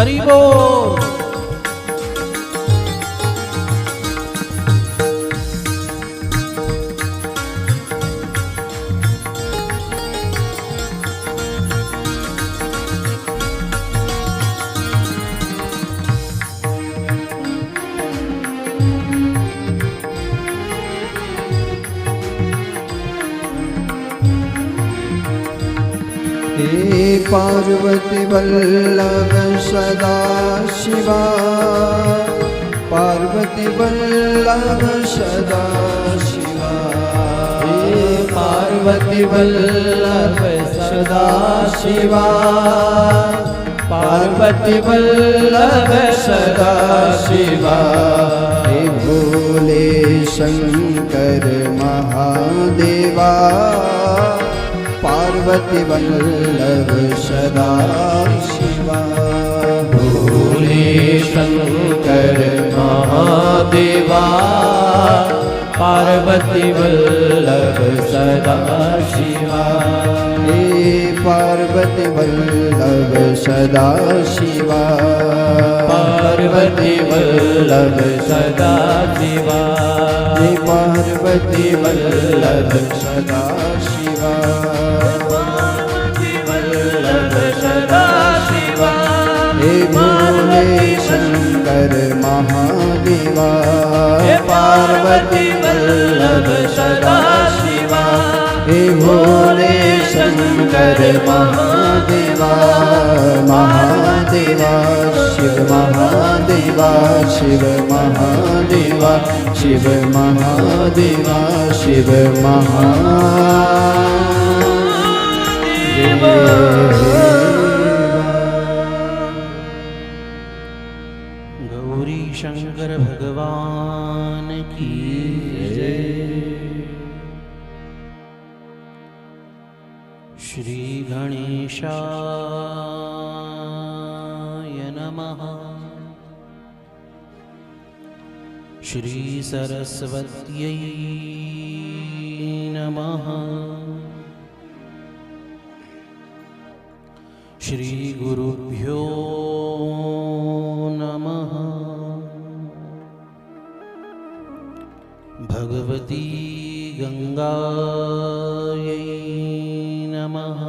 हरि बोल। हे पार्वती वल्लभ सदा शिवा, पार्वती वल्लभ सदा शिवा। हे पार्वती वल्लभ सदा शिवा, पार्वती वल्लभ सदा शिवा। हे भोले शंकर महादेवा, पार्वती वल्लभ सदा शिवा। भोले शंकर महादेवा, पार्वती वल्लभ सदा शिवा। हे पार्वती वल्लभ सदा शिवा, पार्वती वल्लभ सदा शिवा। हे पार्वती वल्लभ सदा शिवा, पार्वती वल्लभ सदा शिवा। हे भोले शंकर महादेवा, हे पार्वती वल्लभ सदा शिवा। हे भोले शंकर महादेवा, महादेवा शिव महादेवा, शिव महादेवा, शिव महादेवा, शिव महादेवा। गौरी शंकर भगवान की जय। श्री गणेशाय नमः। श्री सरस्वत्यै नमः। श्री गुरुभ्यो नमः। भगवती गंगायै नमः।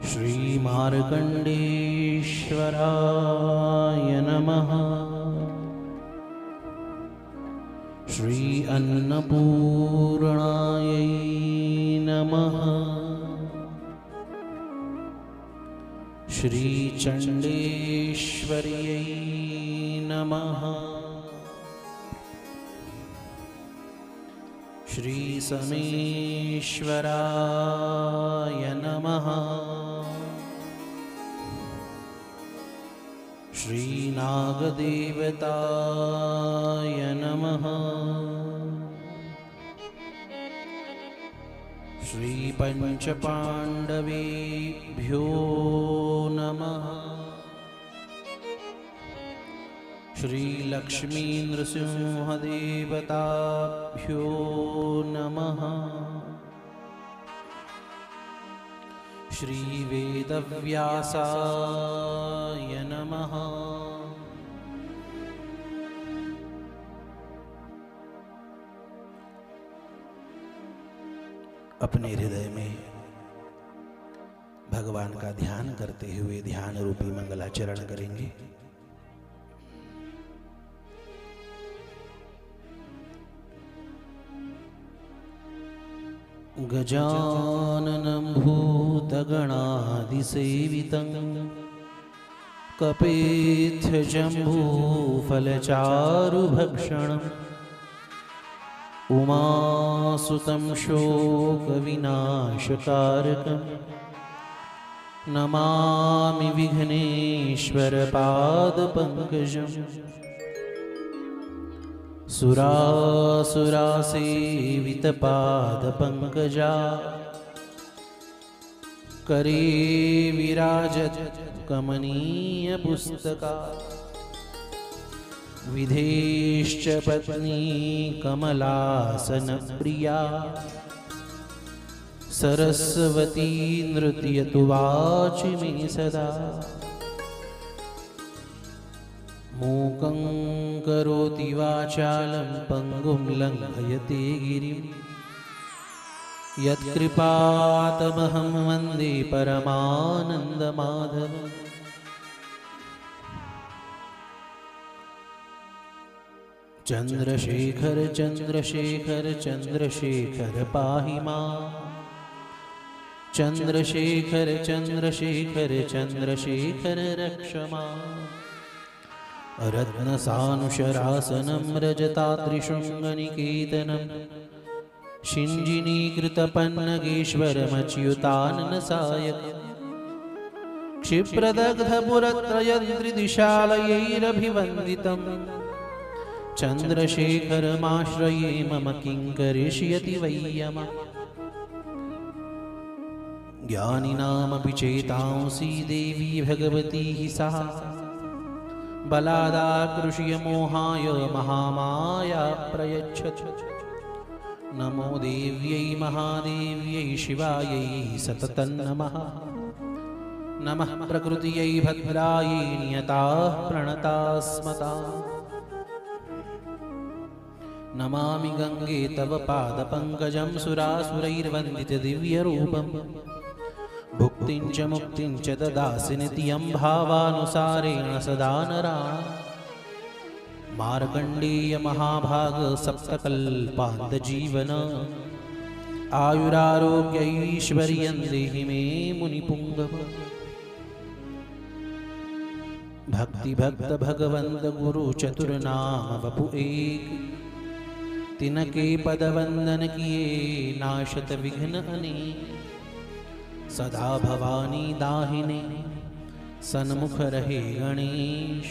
श्री मार्कंडेश्वराय नमः। श्री अन्नपूर्णायै नमः। श्री चंडेश्वर्यै नमः। श्री समेश्वराय नमः। श्री नागदेवताय नमः। श्री पंचपांडवेभ्यो नमः। श्री लक्ष्मी नृसिंहदेवताभ्यो नमः। श्री वेदव्यासाय नमः। अपने हृदय में भगवान का ध्यान करते हुए ध्यान रूपी मंगलाचरण करेंगे। गजाननं भूतगणादिसेवितं कपेध्यजम्बूफलचारुभक्षणम् उमासुतं शोकविनाशकारकं नमामि विघ्नेश्वरपादपङ्कजम्। सुरासुरासेवितपादपङ्कजा करे विराजत कमनीयपुस्तका। विधेश्च पत्नी कमलासनप्रिया सरस्वती नृत्यतु वाचि मे सदा मूकं करोति वाचालं पङ्गुं लङ्घयते गिरिं यत्कृपातमहं वन्दे परमानन्दमाधवम्। चन्द्रशेखर चन्द्रशेखर चन्द्रशेखर पाहि मां। चन्द्रशेखर चन्द्रशेखर चन्द्रशेखर रक्ष माम्। रत्नसानुशरासनं रजताद्रिशृङ्गनिकेतनं शिञ्जिनीकृतपन्नगेश्वरमच्युताननसायकम् क्षिप्रदग्धपुरत्रयद्रिदिशालयैरभिवन्दितं चन्द्रशेखरमाश्रये मम किं करिष्यति वै यमः। ज्ञानिनामपि चेतांसि देवी भगवती हि सा बलादाकृष्य मोहाय महामाया प्रयच्छत्। नमो देव्यै महादेव्यै शिवायै सततं नमः। नमः प्रकृत्यै भद्रायै नियताः प्रणतास्मताः। नमामि गंगे तव पादपङ्कजं सुरासुरैर्वन्दितदिव्यरूपम्। भुक्तिं च मुक्तिं च ददासि नित्यं भावानुसारेण सदा नरा। मार्कण्डेय महाभाग सप्तकल्पान्तजीवन आयुरारोग्यैश्वर्यं देहि मे मुनिपुङ्गव। भक्ति भक्त भगवंत गुरु चतुर्नाम वपु एक। तिनके पद वंदन किए नाशत विघ्न अनेक। सदा भवानी दाहिने सन्मुख रहे गणेश।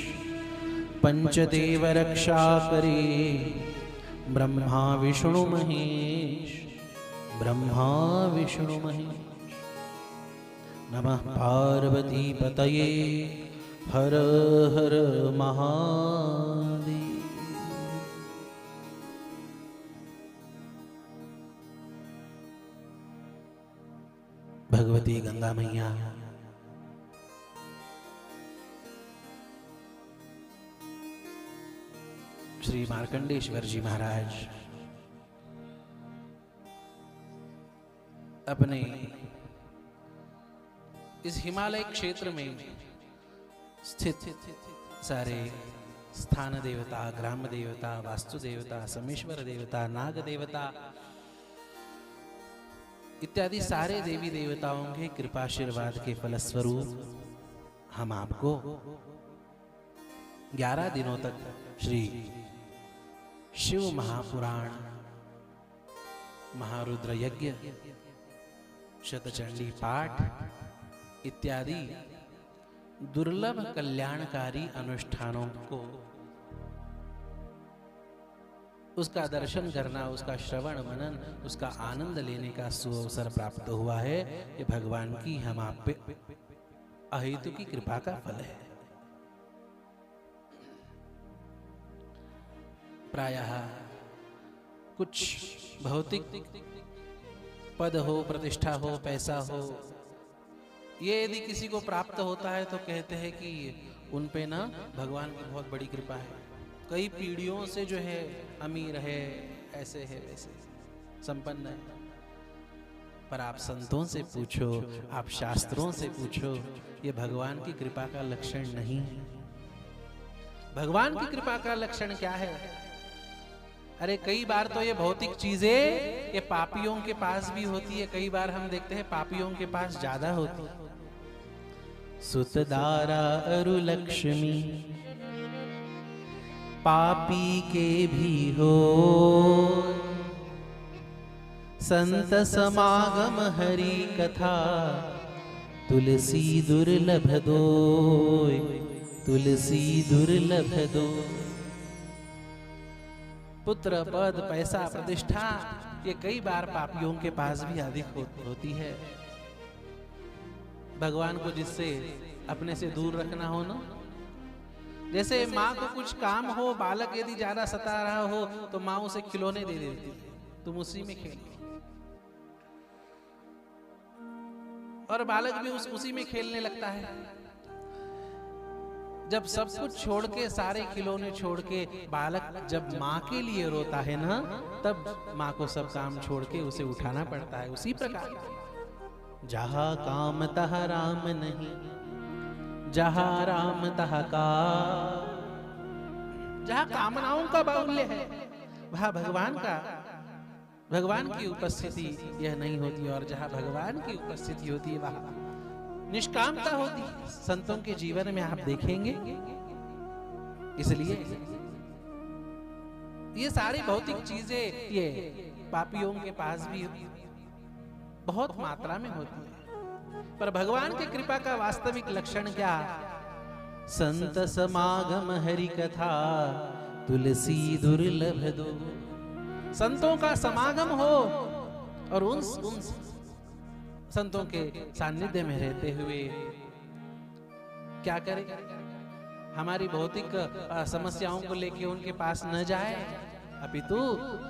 पंचदेव रक्षा करे ब्रह्मा विष्णु महेश। ब्रह्मा विष्णु महेश। नमः पार्वती पतये हर हर महादेव। भगवती गंगा मैया श्री मार्कंडेश्वर जी महाराज अपने इस हिमालय क्षेत्र में स्थित सारे स्थान देवता, ग्राम देवता, वास्तु देवता, समेश्वर देवता, नाग देवता इत्यादि सारे देवी देवताओं के कृपाशीर्वाद के फलस्वरूप हम आपको 11 दिनों तक श्री शिव महापुराण, महारुद्र यज्ञ, शतचंडी पाठ इत्यादि दुर्लभ कल्याणकारी अनुष्ठानों को उसका दर्शन करना, उसका श्रवण मनन, उसका आनंद लेने का सुअवसर प्राप्त हुआ है। ये भगवान की हम आप पे अहेतु की कृपा का फल है। प्रायः कुछ भौतिक पद हो, प्रतिष्ठा हो, पैसा हो, ये यदि किसी को प्राप्त होता है तो कहते हैं कि उन पे ना भगवान की बहुत बड़ी कृपा है, कई पीढ़ियों से जो है अमीर है, ऐसे है, वैसे संपन्न है। पर आप संतों से पूछो, आप शास्त्रों से पूछो, ये भगवान की कृपा का लक्षण नहीं है। भगवान की कृपा का लक्षण क्या है? अरे कई बार तो ये भौतिक चीजें ये पापियों के पास भी होती है, कई बार हम देखते हैं पापियों के पास ज्यादा होती है। सुतदारा अरु लक्ष्मी पापी के भी हो, संत समागम हरि कथा तुलसी दुर्लभ दो, तुलसी दुर्लभ दो। पुत्र, पद, पैसा, प्रतिष्ठा ये कई बार पापियों के पास भी अधिक होती है। भगवान को जिससे अपने से दूर रखना हो ना, जैसे माँ को कुछ काम हो, बालक यदि ज्यादा सता रहा हो तो माँ उसे खिलौने दे देती, तुम उसी में खेलो। और बालक भी उसी में खेलने लगता है। जब सब कुछ छोड़ के, सारे खिलौने छोड़ के बालक जब माँ के लिए रोता है ना, तब माँ को सब काम छोड़ के उसे उठाना पड़ता है। उसी प्रकार जहाँ काम तहाँ राम नहीं, जहाँ राम तहाँ का, जहाँ कामनाओं का बाहुल्य है वहाँ भगवान की उपस्थिति यह नहीं होती, और जहाँ भगवान की उपस्थिति होती है वहाँ निष्कामता होती है। संतों के जीवन में आप देखेंगे। इसलिए ये सारी भौतिक चीजें ये पापियों के पास भी बहुत मात्रा में होती है, पर भगवान की कृपा का वास्तविक लक्षण क्या? संत समागम हरि कथा तुलसी दुर्लभ दो। संतों का समागम हो और उन संतों के सानिध्य में रहते हुए क्या करें? हमारी भौतिक समस्याओं को लेके उनके पास न जाए, अपितु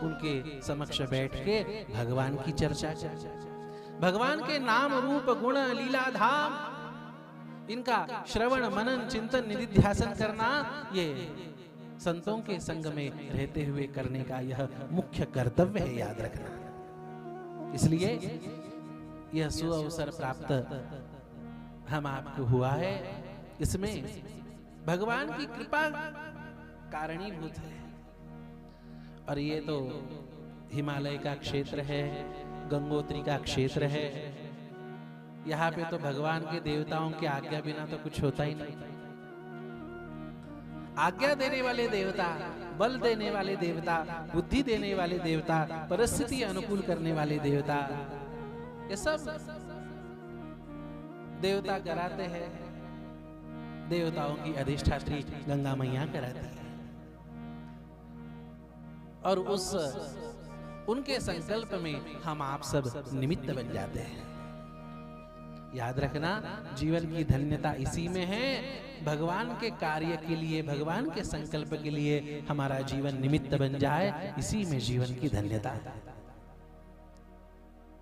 उनके समक्ष बैठ के भगवान की चर्चा करें। भगवान के नाम रूप गुण लीला धाम इनका श्रवण मनन चिंतन निधिध्यासन करना, ये संतों के संग में रहते हुए करने का यह मुख्य कर्तव्य है, याद रखना। इसलिए यह सुअवसर प्राप्त हम आपको हुआ है, इसमें भगवान की कृपा कारणीभूत है। और ये तो हिमालय का क्षेत्र है, गंगोत्री का क्षेत्र है। यहाँ पे तो भगवान के देवताओं की आज्ञा बिना तो कुछ होता ही नहीं। आज्ञा देने वाले देवता, बल देने वाले देवता, बुद्धि देने वाले देवता, परिस्थिति अनुकूल करने वाले देवता, ये सब देवता कराते हैं। देवताओं की अधिष्ठात्री गंगा मैया कराती है, और उनके संकल्प में हम आप सब निमित्त बन जाते हैं। याद रखना, जीवन की धन्यता इसी में है। भगवान के कार्य के लिए, भगवान के संकल्प के लिए हमारा जीवन निमित्त बन जाए, इसी में जीवन की धन्यता है।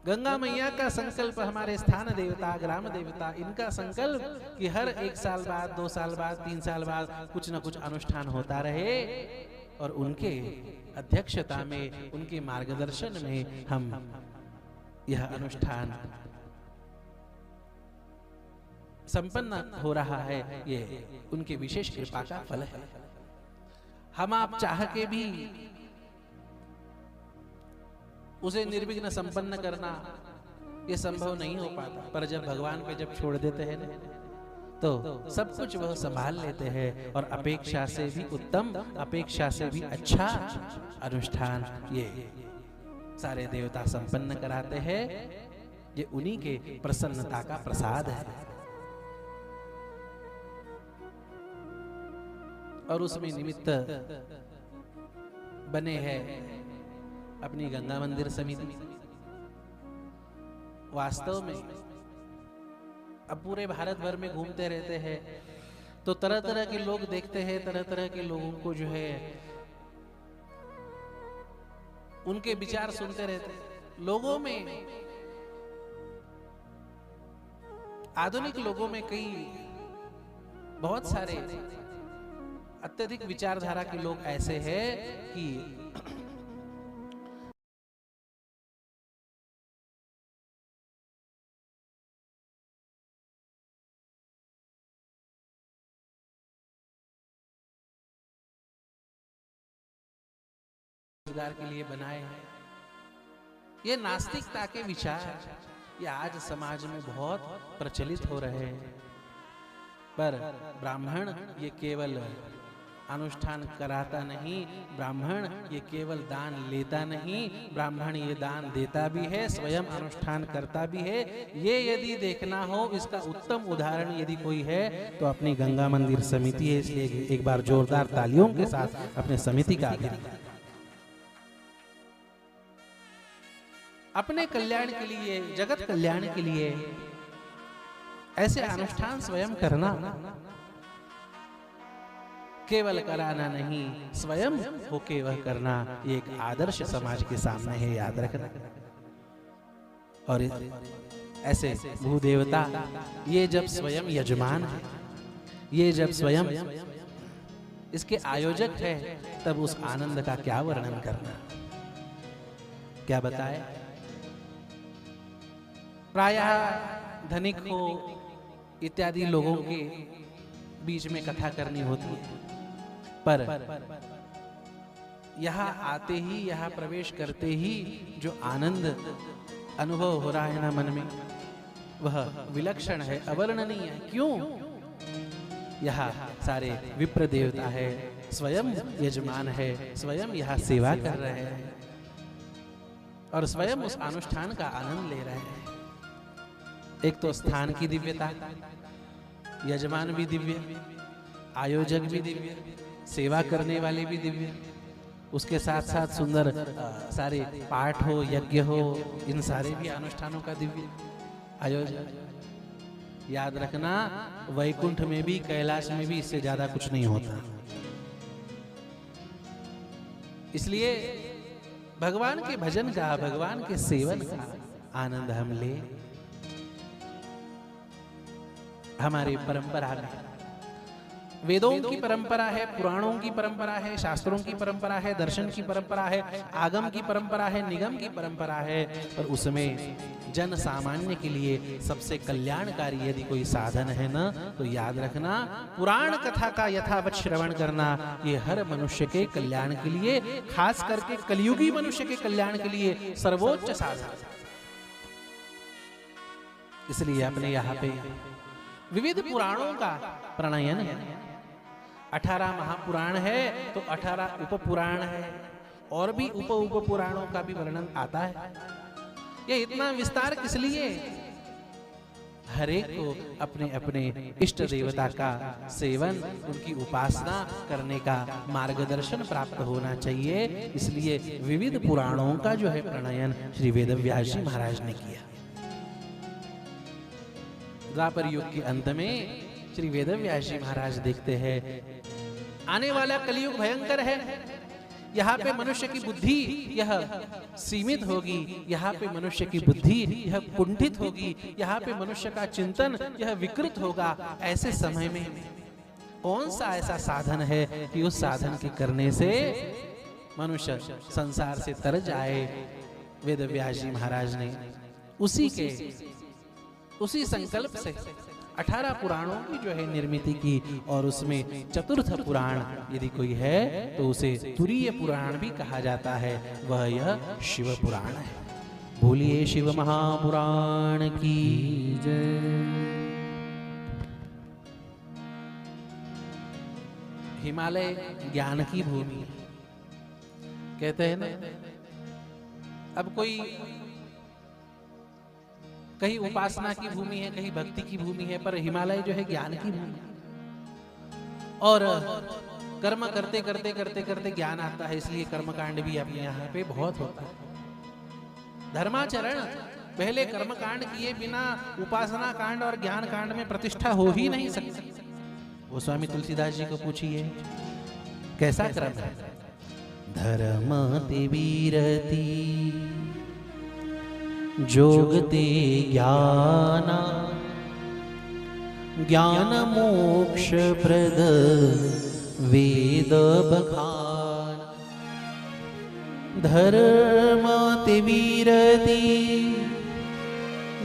गंगा मैया का संकल्प, हमारे स्थान देवता, ग्राम देवता, इनका संकल्प कि हर 1 साल बाद, 2 साल बाद, 3 साल बाद कुछ न कुछ अनुष्ठान होता रहे, और उनके अध्यक्षता में, उनके मार्गदर्शन में हम यह अनुष्ठान संपन्न हो रहा है। ये उनकी विशेष कृपा का फल है। हम आप चाह के भी उसे निर्विघ्न संपन्न करना ये संभव नहीं हो पाता, पर जब भगवान पे जब छोड़ देते हैं तो सब कुछ वह संभाल लेते हैं, और अपेक्षा से भी उत्तम, अपेक्षा से भी अच्छा अनुष्ठान ये सारे देवता संपन्न कराते हैं। ये उन्हीं के प्रसन्नता का प्रसाद है। और उसमें निमित्त बने हैं अपनी गंगा मंदिर समिति। वास्तव में अब पूरे भारत भर में घूमते रहते हैं तो तरह तरह के लोग देखते हैं, तरह तरह के लोगों को जो है उनके विचार सुनते रहते हैं। लोगों में, आधुनिक लोगों में कई बहुत सारे अत्यधिक विचारधारा के लोग ऐसे हैं कि रोजगार के लिए बनाए हैं। ये नास्तिकता के विचार ये आज समाज में बहुत प्रचलित हो रहे हैं, पर ब्राह्मण ये केवल अनुष्ठान कराता नहीं, ब्राह्मण ये केवल दान लेता नहीं, ब्राह्मण ये दान देता भी है, स्वयं अनुष्ठान करता भी है। ये यदि देखना हो, इसका उत्तम उदाहरण यदि कोई है तो अपनी गंगा मंदिर समिति है। इसलिए एक बार जोरदार तालियों के साथ अपने समिति का अभिनंदन। अपने कल्याण के लिए, जगत कल्याण के लिए ऐसे अनुष्ठान स्वयं करना, केवल कराना नहीं, स्वयं होके वह करना, ये एक आदर्श समाज के सामने है, याद रखना। और ऐसे भूदेवता ये जब स्वयं यजमान है, ये जब स्वयं इसके आयोजक है, तब उस आनंद का क्या वर्णन करना, क्या बताए। प्रायः धनिक हो इत्यादि लोगों के बीच में कथा करनी होती है, पर यहाँ आते ही, यहाँ प्रवेश करते ही जो आनंद अनुभव हो रहा है ना मन में, वह विलक्षण है, अवर्णनीय है। क्यों? यहाँ सारे विप्र देवता है, स्वयं यजमान है, स्वयं यहाँ सेवा कर रहे हैं और स्वयं उस अनुष्ठान का आनंद ले रहे हैं। एक तो स्थान की दिव्यता, यजमान भी दिव्य, आयोजक भी दिव्य, सेवा करने वाले भी दिव्य, उसके साथ साथ सुंदर सारे पाठ हो, यज्ञ हो, इन सारे भी अनुष्ठानों का दिव्य आयोजन। याद रखना, वैकुंठ में भी कैलाश में भी इससे ज्यादा कुछ नहीं होता। इसलिए भगवान के भजन का, भगवान के सेवन का आनंद हम ले। हमारी परंपरा में वेदों की परंपरा है, पुराणों की परंपरा है, शास्त्रों की परंपरा है, दर्शन की परंपरा है, आगम की परंपरा है, निगम की परंपरा है, और उसमें जन सामान्य के लिए सबसे कल्याणकारी यदि कोई साधन है ना, तो याद रखना, पुराण कथा का यथावत श्रवण करना, ये हर मनुष्य के कल्याण के लिए, खास करके कलयुगी मनुष्य के कल्याण के लिए सर्वोच्च साधन। इसलिए अपने यहाँ पे विविध पुराणों का प्रणयन है। 18 महापुराण है तो 18 उप पुराण है, और भी उप पुराणों का भी वर्णन आता है। ये इतना विस्तार किस लिए? हरेक को अपने अपने इष्ट देवता का सेवन, उनकी उपासना करने का मार्गदर्शन प्राप्त होना चाहिए। इसलिए विविध पुराणों का जो है प्रणयन श्री वेदव्यास जी महाराज ने किया। द्वापर युग के अंत में श्री वेदव्यास जी महाराज देखते हैं, आने वाला कलयुग भयंकर है, यहाँ पे मनुष्य की बुद्धि यह सीमित होगी, यहाँ पे मनुष्य की बुद्धि यह कुंठित होगी, यहाँ पे मनुष्य का चिंतन यह विकृत होगा। ऐसे समय में कौन सा ऐसा साधन है कि उस साधन के करने से मनुष्य संसार से तर जाए? वेदव्यास जी महाराज ने उसी संकल्प से 18 पुराणों की जो है निर्मित की, और उसमें चतुर्थ पुराण यदि कोई है तो उसे तुरीय पुराण भी कहा जाता है, वह यह शिव पुराण है। बोलिए शिव महापुराण की जय। हिमालय ज्ञान की भूमि कहते हैं ना। अब कोई कहीं उपासना की भूमि है, कहीं भक्ति की भूमि है, पर हिमालय जो है ज्ञान की भूमि। और कर्म करते करते करते करते ज्ञान आता है, इसलिए कर्मकांड भी अपने यहाँ पे बहुत होता है। धर्माचरण पहले कर्मकांड किए बिना उपासना कांड और ज्ञान कांड में प्रतिष्ठा हो ही नहीं सकती। वो स्वामी तुलसीदास जी को पूछिए कैसा क्रम है। धर्म ते वीरति जोगते ज्ञाना, ज्ञान मोक्ष प्रद वेद बखान। धर्म ते वीरति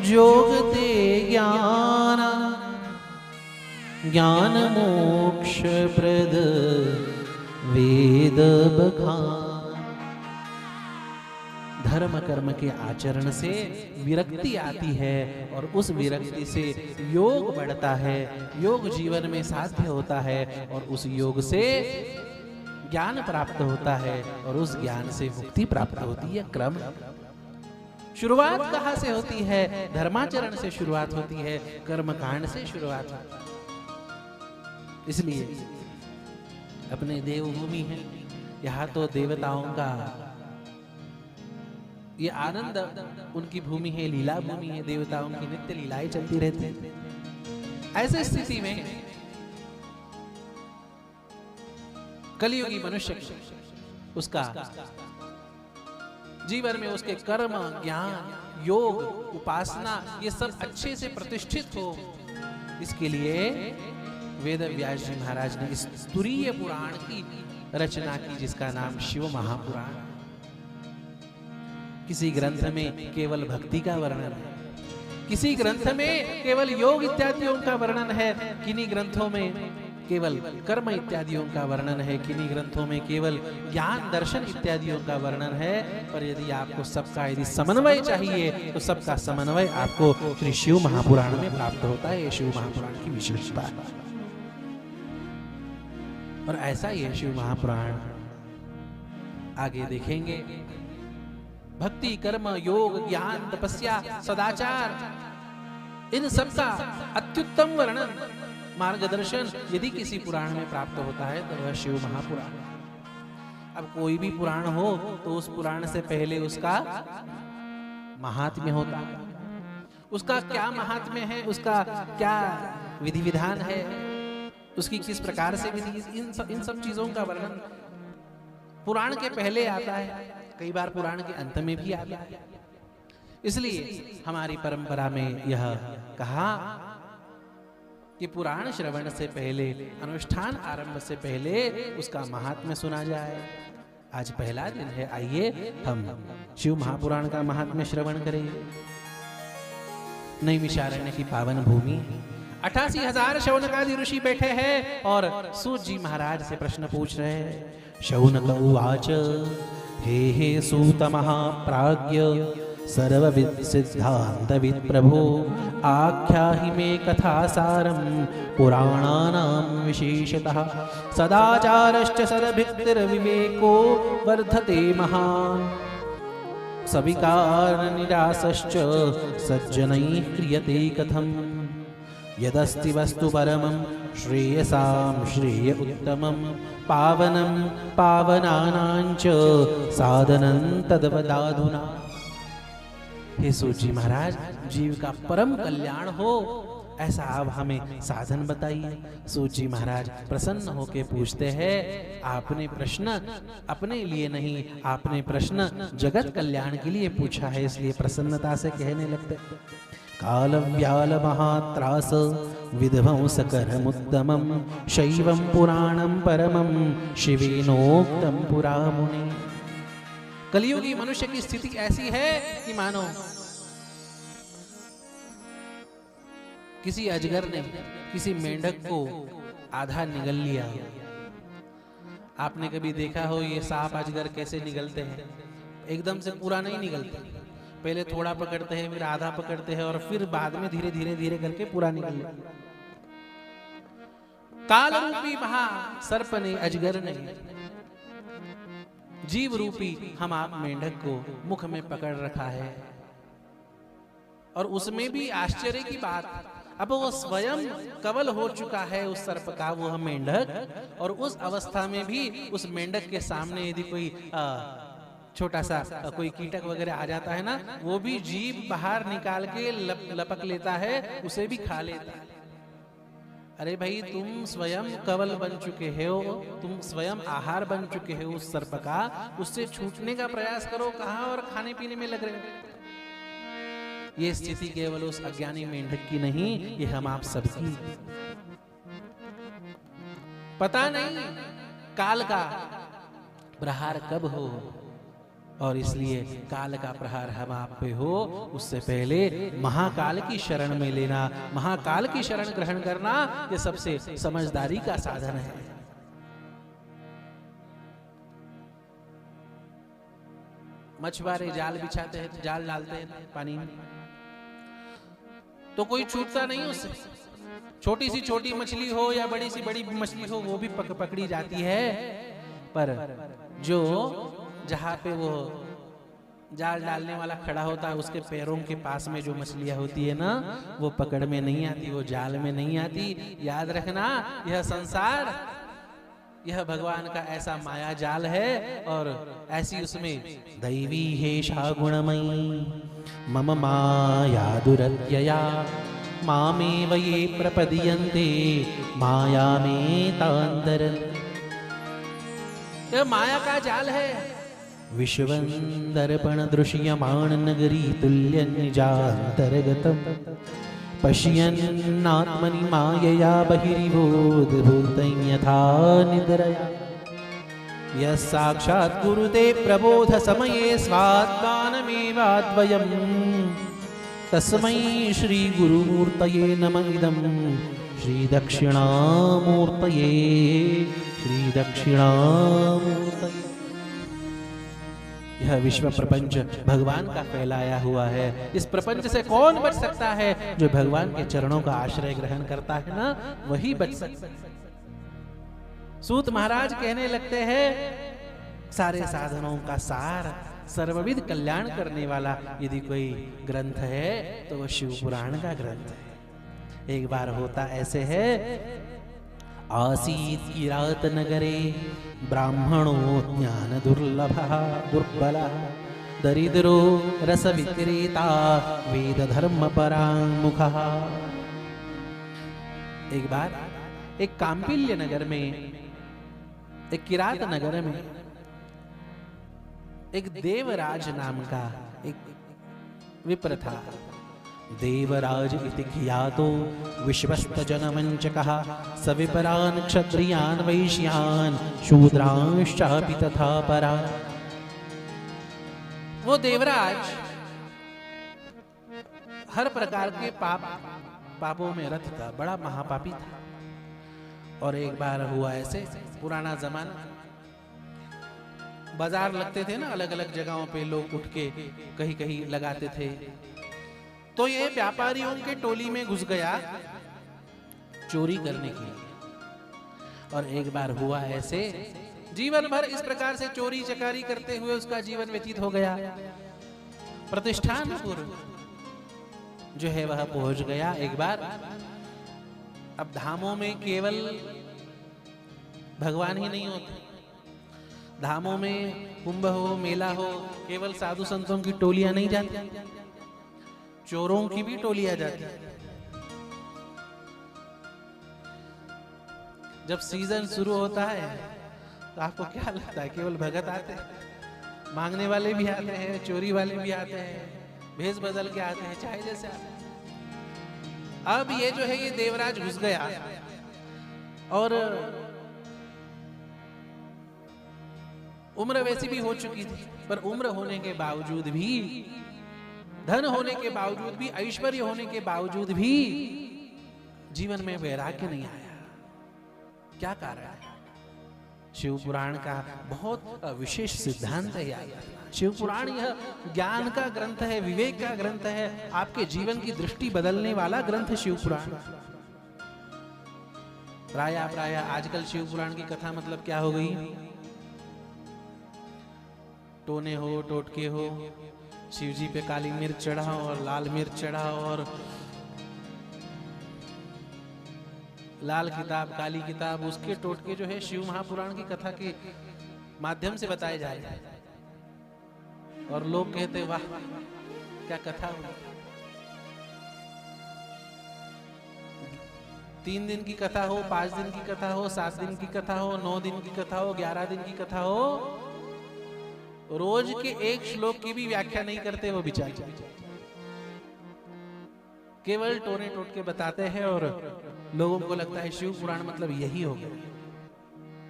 जोगते ज्ञाना, ज्ञान मोक्ष प्रद वेद बखान। धर्म कर्म के आचरण से विरक्ति आती है, और उस विरक्ति से योग बढ़ता है, योग जीवन में साध्य होता है, और उस योग से ज्ञान प्राप्त होता है, और उस ज्ञान से मुक्ति प्राप्त होती है। क्रम शुरुआत कहाँ से होती है? धर्माचरण से शुरुआत होती है, कर्मकांड से शुरुआत होती है। इसलिए अपने देवभूमि है, यहाँ तो देवताओं का ये आनंद उनकी भूमि है, लीला भूमि है, देवताओं की नित्य लीलाएं चलती रहती हैं। ऐसे स्थिति में कलियुगी मनुष्य उसका जीवन में उसके कर्म, ज्ञान, योग, उपासना ये सब अच्छे से प्रतिष्ठित हो, इसके लिए वेद व्यास जी महाराज ने इस तुरीय पुराण की रचना की, जिसका नाम शिव महापुराण। किसी ग्रंथ में केवल भक्ति का वर्णन है, किसी ग्रंथ में केवल योग इत्यादियों का वर्णन है, किन्हीं ग्रंथों में केवल कर्म इत्यादियों का वर्णन है, किन्हीं ग्रंथों में केवल ज्ञान दर्शन इत्यादियों का वर्णन है। पर यदि आपको सबका यदि समन्वय चाहिए तो सबका समन्वय आपको श्री शिव महापुराण में प्राप्त होता है। ये शिव महापुराण की विशेषता है और ऐसा ही है शिव महापुराण। आगे देखेंगे भक्ति, कर्म, योग, ज्ञान, तपस्या, सदाचार, इन सबका अत्युत्तम वर्णन, मार्गदर्शन यदि किसी पुराण में प्राप्त होता है तो वह शिव महापुराण। अब कोई भी पुराण हो तो उस पुराण से पहले उसका महात्म्य होता है, उसका क्या महात्म्य है, उसका क्या विधि विधान है, उसकी किस प्रकार से विधि, इन सब चीजों का वर्णन पुराण के पहले आता है, कई बार पुराण के अंत में भी आता है। इसलिए हमारी परंपरा में यह कहा कि पुराण श्रवण से पहले, अनुष्ठान आरंभ से पहले उसका महात्म्य सुना जाए। आज पहला दिन है, आइए हम शिव महापुराण का महात्म्य श्रवण करें। नैमिषारण्य की पावन भूमि, 88,000 शौनकादि ऋषि बैठे हैं और सूत जी महाराज से प्रश्न पूछ रहे हैं। शौनक उवाच, हे सूत महाप्राज्ञ सर्वविद सिद्धांतविद प्रभो, आख्याहि मे कथासारं पुराणानां विशेषतः, सदाचारश्च सद्भिक्तिर्विवेको वर्धते महान्, सविकार निरासश्च सज्जनैः क्रियते कथम्, यदस्ति वस्तु परमं श्रेयसां श्रेय उत्तमं, पावनं पावनानां च साधनं तद्वदाधुना। हे सूत जी महाराज, जीव का परम कल्याण हो ऐसा आप हमें साधन बताइए। सूत जी महाराज प्रसन्न होकर पूछते हैं, आपने प्रश्न अपने लिए नहीं, आपने प्रश्न जगत कल्याण के लिए पूछा है, इसलिए प्रसन्नता से कहने लगते। काल व्याल महात्रास विध्वंस करमुत्तमं, शैवं पुराणं परमं शिवेनोक्तं पुरा मुने। कलियुगी मनुष्य की स्थिति ऐसी है कि मानो किसी अजगर ने किसी मेंढक को आधा निगल लिया। आपने कभी देखा हो ये सांप अजगर कैसे निगलते हैं? एकदम से पूरा नहीं निगलते, पहले थोड़ा पकड़ते हैं, फिर आधा पकड़ते हैं और फिर बाद में धीरे धीरे धीरे करके पूरा निगल लेते। काल रूपी महा सर्प ने, अजगर ने जीव रूपी हम आप मेंढक को मुख में पकड़ रखा है। और उसमें भी आश्चर्य की बात, अब वो स्वयं कवल हो चुका है उस सर्प का, वो मेंढक, और उस अवस्था में भी उस मेंढक के सामने यदि कोई छोटा सा कोई कीटक वगैरह आ जाता है ना, वो भी जीभ बाहर निकाल के लपक लेता है, उसे भी खा लेता है। अरे भाई, तुम स्वयं कवल बन चुके हो, तुम स्वयं आहार बन चुके हो उस सर्प का, उससे छूटने का प्रयास करो, कहां और खाने पीने में लग रहे हो। ये स्थिति केवल उस अज्ञानी मेंढक की नहीं, ये हम आप सबकी। पता नहीं काल का प्रहार कब हो, और इसलिए काल का प्रहार हम आप पे हो उससे पहले महाकाल की शरण में लेना, महाकाल की शरण ग्रहण करना, ये सबसे समझदारी का साधन है। मछुआरे जाल बिछाते हैं, जाल डालते हैं पानी में, तो कोई छूटता नहीं उससे। छोटी सी छोटी मछली हो या बड़ी सी बड़ी मछली हो, वो भी पकड़ी जाती है, पर जो जहाँ पे वो जाल डालने वाला खड़ा होता है, उसके पैरों के पास में जो मछलियां होती है ना, वो पकड़ में नहीं आती, वो जाल में नहीं आती। याद रखना, यह संसार, यह भगवान का ऐसा माया जाल है, और ऐसी उसमें दैवी हेषा गुणमयी मम माया दुरत्यया मामेव ये प्रपद्यन्ते माया में तांदरन्ति। यह माया का जाल है, विश्वंदर्पण दृश्यमाण नगरी तुल्य निजांतर्गतम पश्यन्नात्मनि मायया बहिर्बोधभूतं यथा निद्रया यः साक्षात् कुरुते प्रबोध समये स्वात्मानमेवाद्वयम् तस्मै श्री गुरुमूर्तये नमः इदं श्री दक्षिणामूर्तये श्री दक्षिणामूर्तये। यह विश्व प्रपंच भगवान का फैलाया हुआ है। इस प्रपंच से कौन बच सकता है? जो भगवान के चरणों का आश्रय ग्रहण करता है ना, वही बच सकता है। सूत महाराज कहने लगते हैं सारे साधनों का सार सर्वविध कल्याण करने वाला यदि कोई ग्रंथ है तो वह शिव पुराण का ग्रंथ है। एक बार होता ऐसे है, आसीत् किरात नगरे ब्राह्मणो ज्ञान दुर्बलः दरिद्रो रस विक्रेता वेद धर्म परांमुखः। एक बार एक कांपिल्य नगर में, एक किरात नगर में एक देवराज नाम का एक विप्र था। देवराज इति ख्यातो विश्वस्त जनमंचकः सविपरान् क्षत्रियान् वैश्यान् शूद्रांश्चापि तथा परान्। वो देवराज हर प्रकार के पापों में रत था, बड़ा महापापी था। और एक बार हुआ ऐसे, पुराना जमाना, बाजार लगते थे ना, अलग अलग जगहों पे लोग उठ के कहीं कहीं लगाते थे। तो ये व्यापारियों के टोली में घुस गया चोरी करने के लिए। और एक बार हुआ ऐसे, जीवन भर इस प्रकार से चोरी चकारी करते हुए उसका जीवन व्यतीत हो गया। प्रतिष्ठानपुर जो है वह पहुंच गया एक बार। अब धामों में केवल भगवान ही नहीं होते, धामों में कुंभ हो, मेला हो, केवल साधु संतों की टोलियां नहीं जाती, चोरों की भी टोलियां जाती। जब सीजन शुरू होता है तो आपको क्या लगता है? केवल भगत आते हैं? मांगने वाले भी आते हैं, चोरी वाले भी आते हैं, भेष बदल के आते हैं, चाहे जैसे आते हैं। अब ये जो है ये देवराज घुस गया और उम्र वैसी भी हो चुकी थी, पर उम्र होने के बावजूद भी, धन होने के बावजूद भी, ऐश्वर्य होने के बावजूद भी जीवन में वैराग्य नहीं आया। क्या कारण है? शिव पुराण का बहुत विशेष सिद्धांत है यार। शिव पुराण यह ज्ञान का ग्रंथ है, विवेक का ग्रंथ है, आपके जीवन की दृष्टि बदलने वाला ग्रंथ शिव पुराण। प्राय आजकल शिव पुराण की कथा मतलब क्या हो गई? टोने हो, टोटके हो, शिव जी पे काली मिर्च चढ़ाओ और लाल मिर्च चढ़ाओ, और लाल किताब, काली किताब, उसके टोटके जो है शिव महापुराण की कथा के माध्यम से बताए जा रहे हैं। और लोग कहते वाह क्या कथा हुई। 3 दिन की कथा हो, 5 दिन की कथा हो, 7 दिन की कथा हो, 9 दिन की कथा हो, 11 दिन की कथा हो, रोज के एक श्लोक की भी व्याख्या नहीं करते वो विचार, केवल टोने टोट के बताते हैं और लोगों को लगता है शिव पुराण मतलब यही हो गया।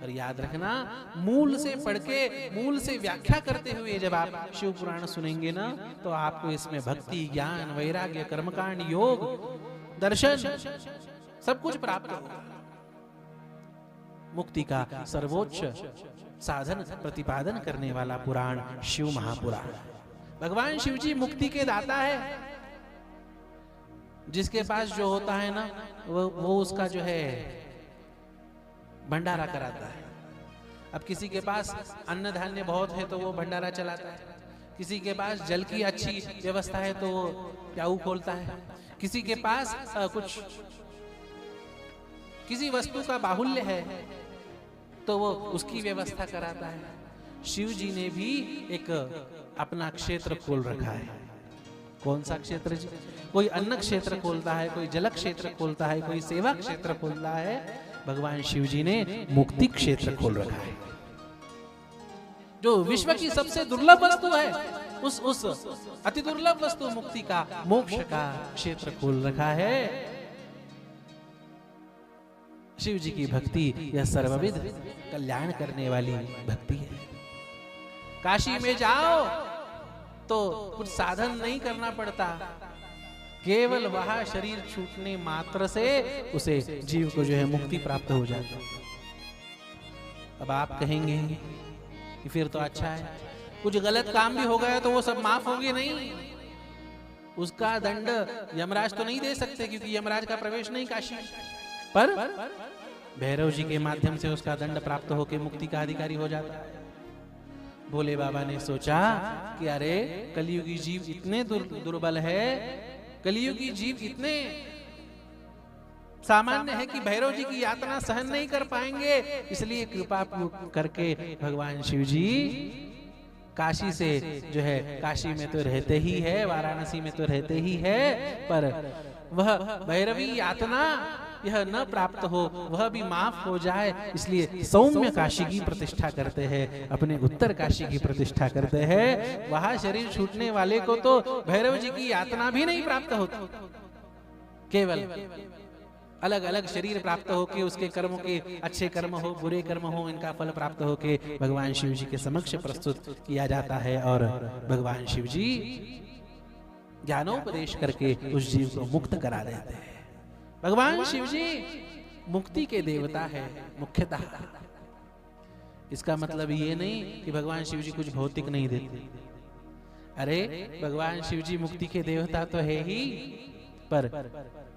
और याद रखना, मूल से पढ़ के, मूल से व्याख्या करते हुए जब आप शिव पुराण सुनेंगे ना, तो आपको इसमें भक्ति, ज्ञान, वैराग्य, कर्मकांड, योग, दर्शन सब कुछ प्राप्त होगा। मुक्ति का सर्वोच्च साधन प्रतिपादन करने वाला पुराण शिव महापुराण। भगवान शिव जी मुक्ति के दाता है। जिसके पास जो होता है ना, वो उसका जो है भंडारा कराता है। अब किसी के पास अन्न धान्य बहुत है तो वो भंडारा चलाता है, किसी के पास जल की अच्छी व्यवस्था है तो वो प्याऊ खोलता है, किसी के पास किसी वस्तु का बाहुल्य है तो वो उसकी व्यवस्था कराता है। शिव जी ने भी एक अपना क्षेत्र खोल रखा है। कौन सा क्षेत्र जी? कोई अन्न क्षेत्र खोलता है, कोई जल क्षेत्र खोलता है, कोई सेवा क्षेत्र खोलता है। भगवान शिव जी ने मुक्ति क्षेत्र खोल रखा है। जो विश्व की सबसे दुर्लभ वस्तु है, उस अति दुर्लभ वस्तु मुक्ति का, मोक्ष का क्षेत्र खोल रखा है। शिव जी की भक्ति यह सर्वविध कल्याण करने वाली भक्ति है। काशी में जाओ तो कुछ साधन नहीं करना पड़ता, केवल वहां शरीर छूटने मात्र से उसे जीव को जो है मुक्ति प्राप्त हो जाती है। अब आप कहेंगे कि फिर तो अच्छा है, कुछ गलत काम भी हो गया तो वो सब माफ होंगे? नहीं, उसका दंड यमराज तो नहीं दे सकते, क्योंकि यमराज का प्रवेश नहीं काशी। पर भैरव जी के माध्यम से उसका दंड प्राप्त होकर मुक्ति का अधिकारी हो जाता है। भोले बाबा ने सोचा कि अरे कलियुगी जीव इतने दुर्बल है, कलियुगी जीव इतने सामान्य है कि भैरव जी की यातना सहन नहीं कर पाएंगे, इसलिए कृपा करके भगवान शिव जी काशी से जो है, काशी में तो रहते ही है, वाराणसी में तो रहते ही है, पर वह भैरवी यातना यह न प्राप्त हो, वह भी माफ हो जाए, इसलिए सौम्य काशी की प्रतिष्ठा करते हैं, अपने उत्तर काशी की प्रतिष्ठा करते हैं। वहां शरीर छूटने वाले को तो भैरव जी की यातना भी नहीं प्राप्त होती, केवल अलग अलग शरीर प्राप्त होके उसके कर्मों के, अच्छे कर्म हो बुरे कर्म हो, इनका फल प्राप्त होके भगवान शिव जी के समक्ष प्रस्तुत किया जाता है, और भगवान शिव जी ज्ञानोपदेश करके उस जीव को मुक्त करा देते हैं। भगवान शिव जी मुक्ति के देवता है मुख्यतः। इसका मतलब ये नहीं कि भगवान शिव जी कुछ भौतिक नहीं देते। अरे भगवान शिव जी मुक्ति के देवता तो है ही, पर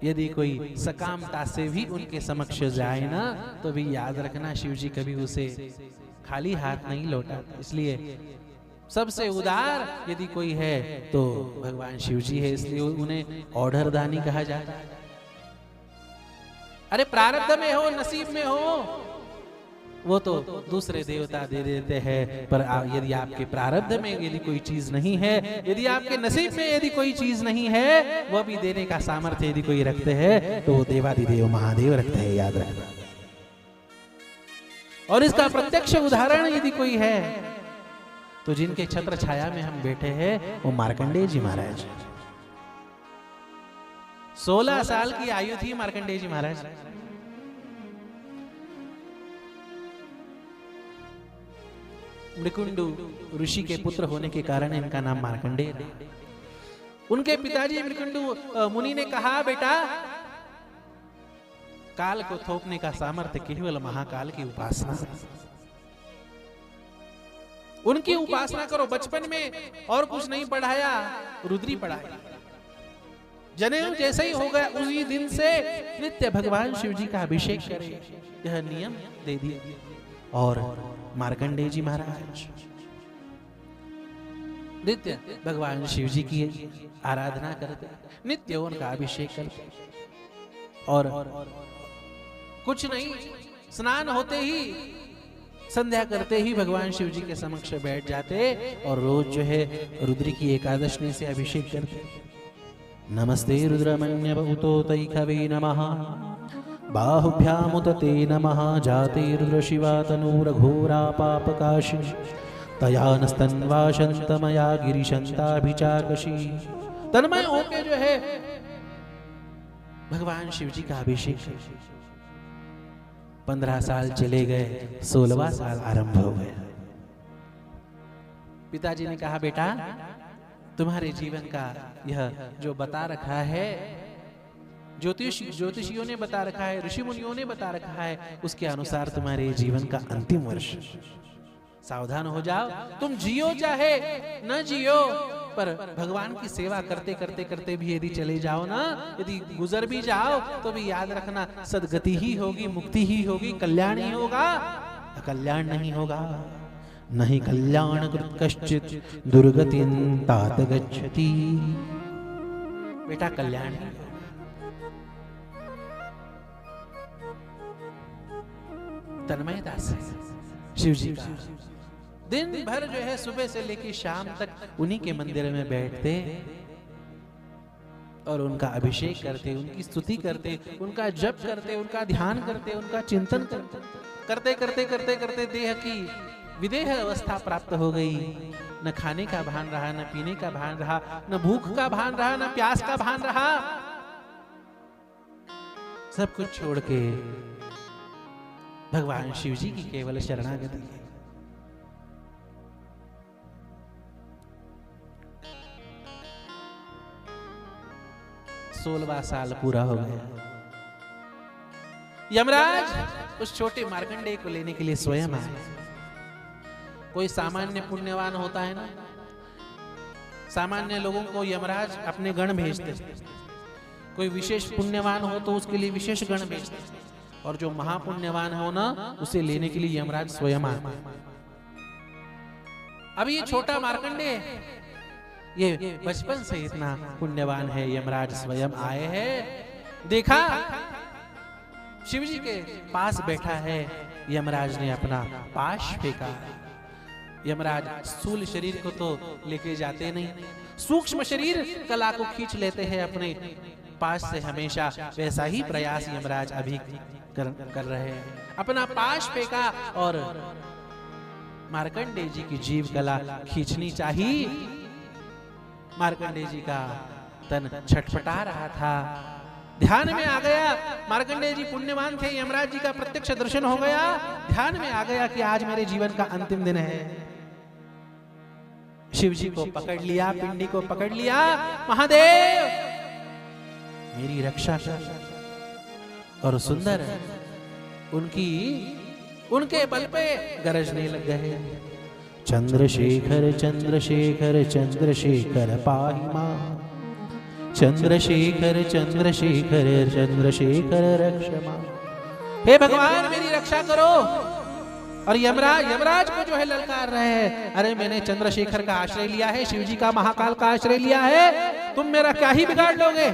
यदि कोई सकामता से भी उनके समक्ष जाए ना, तो भी याद रखना शिव जी कभी उसे खाली हाथ नहीं लौटाते। इसलिए सबसे उदार यदि कोई है तो भगवान शिव जी है, इसलिए उन्हें ऑर्डर दानी कहा जाता है। अरे प्रारब्ध में हो, नसीब में हो, वो तो दूसरे देवता दे देते हैं, पर यदि आपके प्रारब्ध में यदि कोई चीज नहीं है, यदि आपके नसीब में यदि कोई चीज नहीं है, वह भी देने का सामर्थ्य यदि कोई रखते हैं तो वो देवादिदेव महादेव रखते हैं, याद रखना। और इसका प्रत्यक्ष उदाहरण यदि कोई है तो जिनके छत्र छाया में हम बैठे हैं वो मार्कंडेय जी महाराज। 16 साल की आयु थी मार्कंडेय जी महाराज। मृकुंडु ऋषि के पुत्र होने के कारण इनका नाम मार्कंडेय। उनके पिताजी मृकुंडु मुनि ने कहा, बेटा काल को थोपने का सामर्थ्य केवल महाकाल की उपासना, उनकी उपासना करो। बचपन में और कुछ नहीं पढ़ाया, रुद्री पढ़ाया। जनेऊ जैसे ही हो गया उसी दिन से नित्य भगवान शिव जी का अभिषेक करें, यह नियम दे दिया। और मार्कंडेय जी महाराज नित्य भगवान शिव जी की आराधना करते, नित्य उनका अभिषेक करते, और कुछ नहीं, स्नान होते ही, संध्या करते ही भगवान शिव जी के समक्ष बैठ जाते और रोज जो है रुद्री की एकादशी से अभिषेक करते। नमस्ते रुद्रमन्य बहुतोतैकवे नमः, बाहुभ्यामुत ते नमः, जाते रुद्र शिवा तनूरघोरा पापकाशी, तया नस्तन्वा शंतमया गिरिशंताभिचाकशी। तन्मय होके जो है भगवान शिव जी का अभिषेक। 15 साल चले गए, 16वां साल आरंभ हो गया। पिताजी ने कहा, बेटा तुम्हारे जीवन का यह जो बता रखा है, ज्योतिषियों ने बता रखा है, ऋषि मुनियों ने बता रखा है, उसके अनुसार तुम्हारे जीवन का अंतिम वर्ष। सावधान हो जाओ, तुम जियो चाहे न जियो, पर भगवान की सेवा करते करते करते भी यदि चले जाओ ना, यदि गुजर भी जाओ तो भी याद रखना सदगति ही होगी, मुक्ति ही होगी, कल्याण ही होगा, कल्याण नहीं होगा। नहीं कल्याण कृत कश्चित दुर्गतिं तात गच्छति। बेटा कल्याण ही तन्मयता से शिव जी का दिन भर जो है सुबह से लेकर शाम तक उन्हीं के मंदिर में बैठते और उनका अभिषेक करते, उनकी स्तुति करते, उनका जप करते, उनका ध्यान करते, उनका चिंतन करते, करते करते करते करते देह की विदेह अवस्था प्राप्त हो गई। न खाने का भान रहा, न पीने का भान रहा, न भूख का भान रहा, न प्यास का भान रहा। सब कुछ छोड़ के भगवान शिव जी की केवल शरणागति है। 16वां साल पूरा हो गया। यमराज उस छोटे मार्कंडेय को लेने के लिए स्वयं आए। कोई सामान्य पुण्यवान होता है ना, सामान्य लोगों को यमराज अपने गण भेजते, कोई विशेष पुण्यवान हो तो उसके लिए विशेष गण भेजते, और जो महापुण्यवान हो ना उसे लेने के लिए यमराज स्वयं आते। अब ये छोटा मार्कंडेय ये बचपन से इतना पुण्यवान है, यमराज स्वयं आए हैं। देखा शिव जी के पास बैठा है, यमराज ने अपना पाश फेंका। यमराज स्थूल शरीर को तो लेके जाते नहीं, सूक्ष्म शरीर कला को खींच लेते हैं अपने पास से हमेशा। वैसा ही प्रयास यमराज अभी कर रहे हैं। अपना पाश फेंका और मार्कंडेय जी की जीव कला खींचनी चाहिए। मार्कंडेय जी का तन छटपटा रहा था, ध्यान में आ गया। मार्कंडेय जी पुण्यवान थे, यमराज जी का प्रत्यक्ष दर्शन हो गया। ध्यान में आ गया कि आज मेरे जीवन का अंतिम दिन है। शिव जी को पकड़ लिया, पिंडी को पकड़ लिया। महादेव मेरी रक्षा कर। और सुंदर उनके बल पे गरजने लग गए, चंद्रशेखर चंद्रशेखर चंद्रशेखर पाहि मां, चंद्रशेखर चंद्रशेखर चंद्रशेखर रक्ष मां। हे भगवान मेरी रक्षा करो। और यमराज को जो है ललकार रहे हैं, अरे मैंने चंद्रशेखर का आश्रय लिया है, शिव जी का महाकाल का आश्रय लिया है, तुम मेरा क्या ही बिगाड़ लोगे।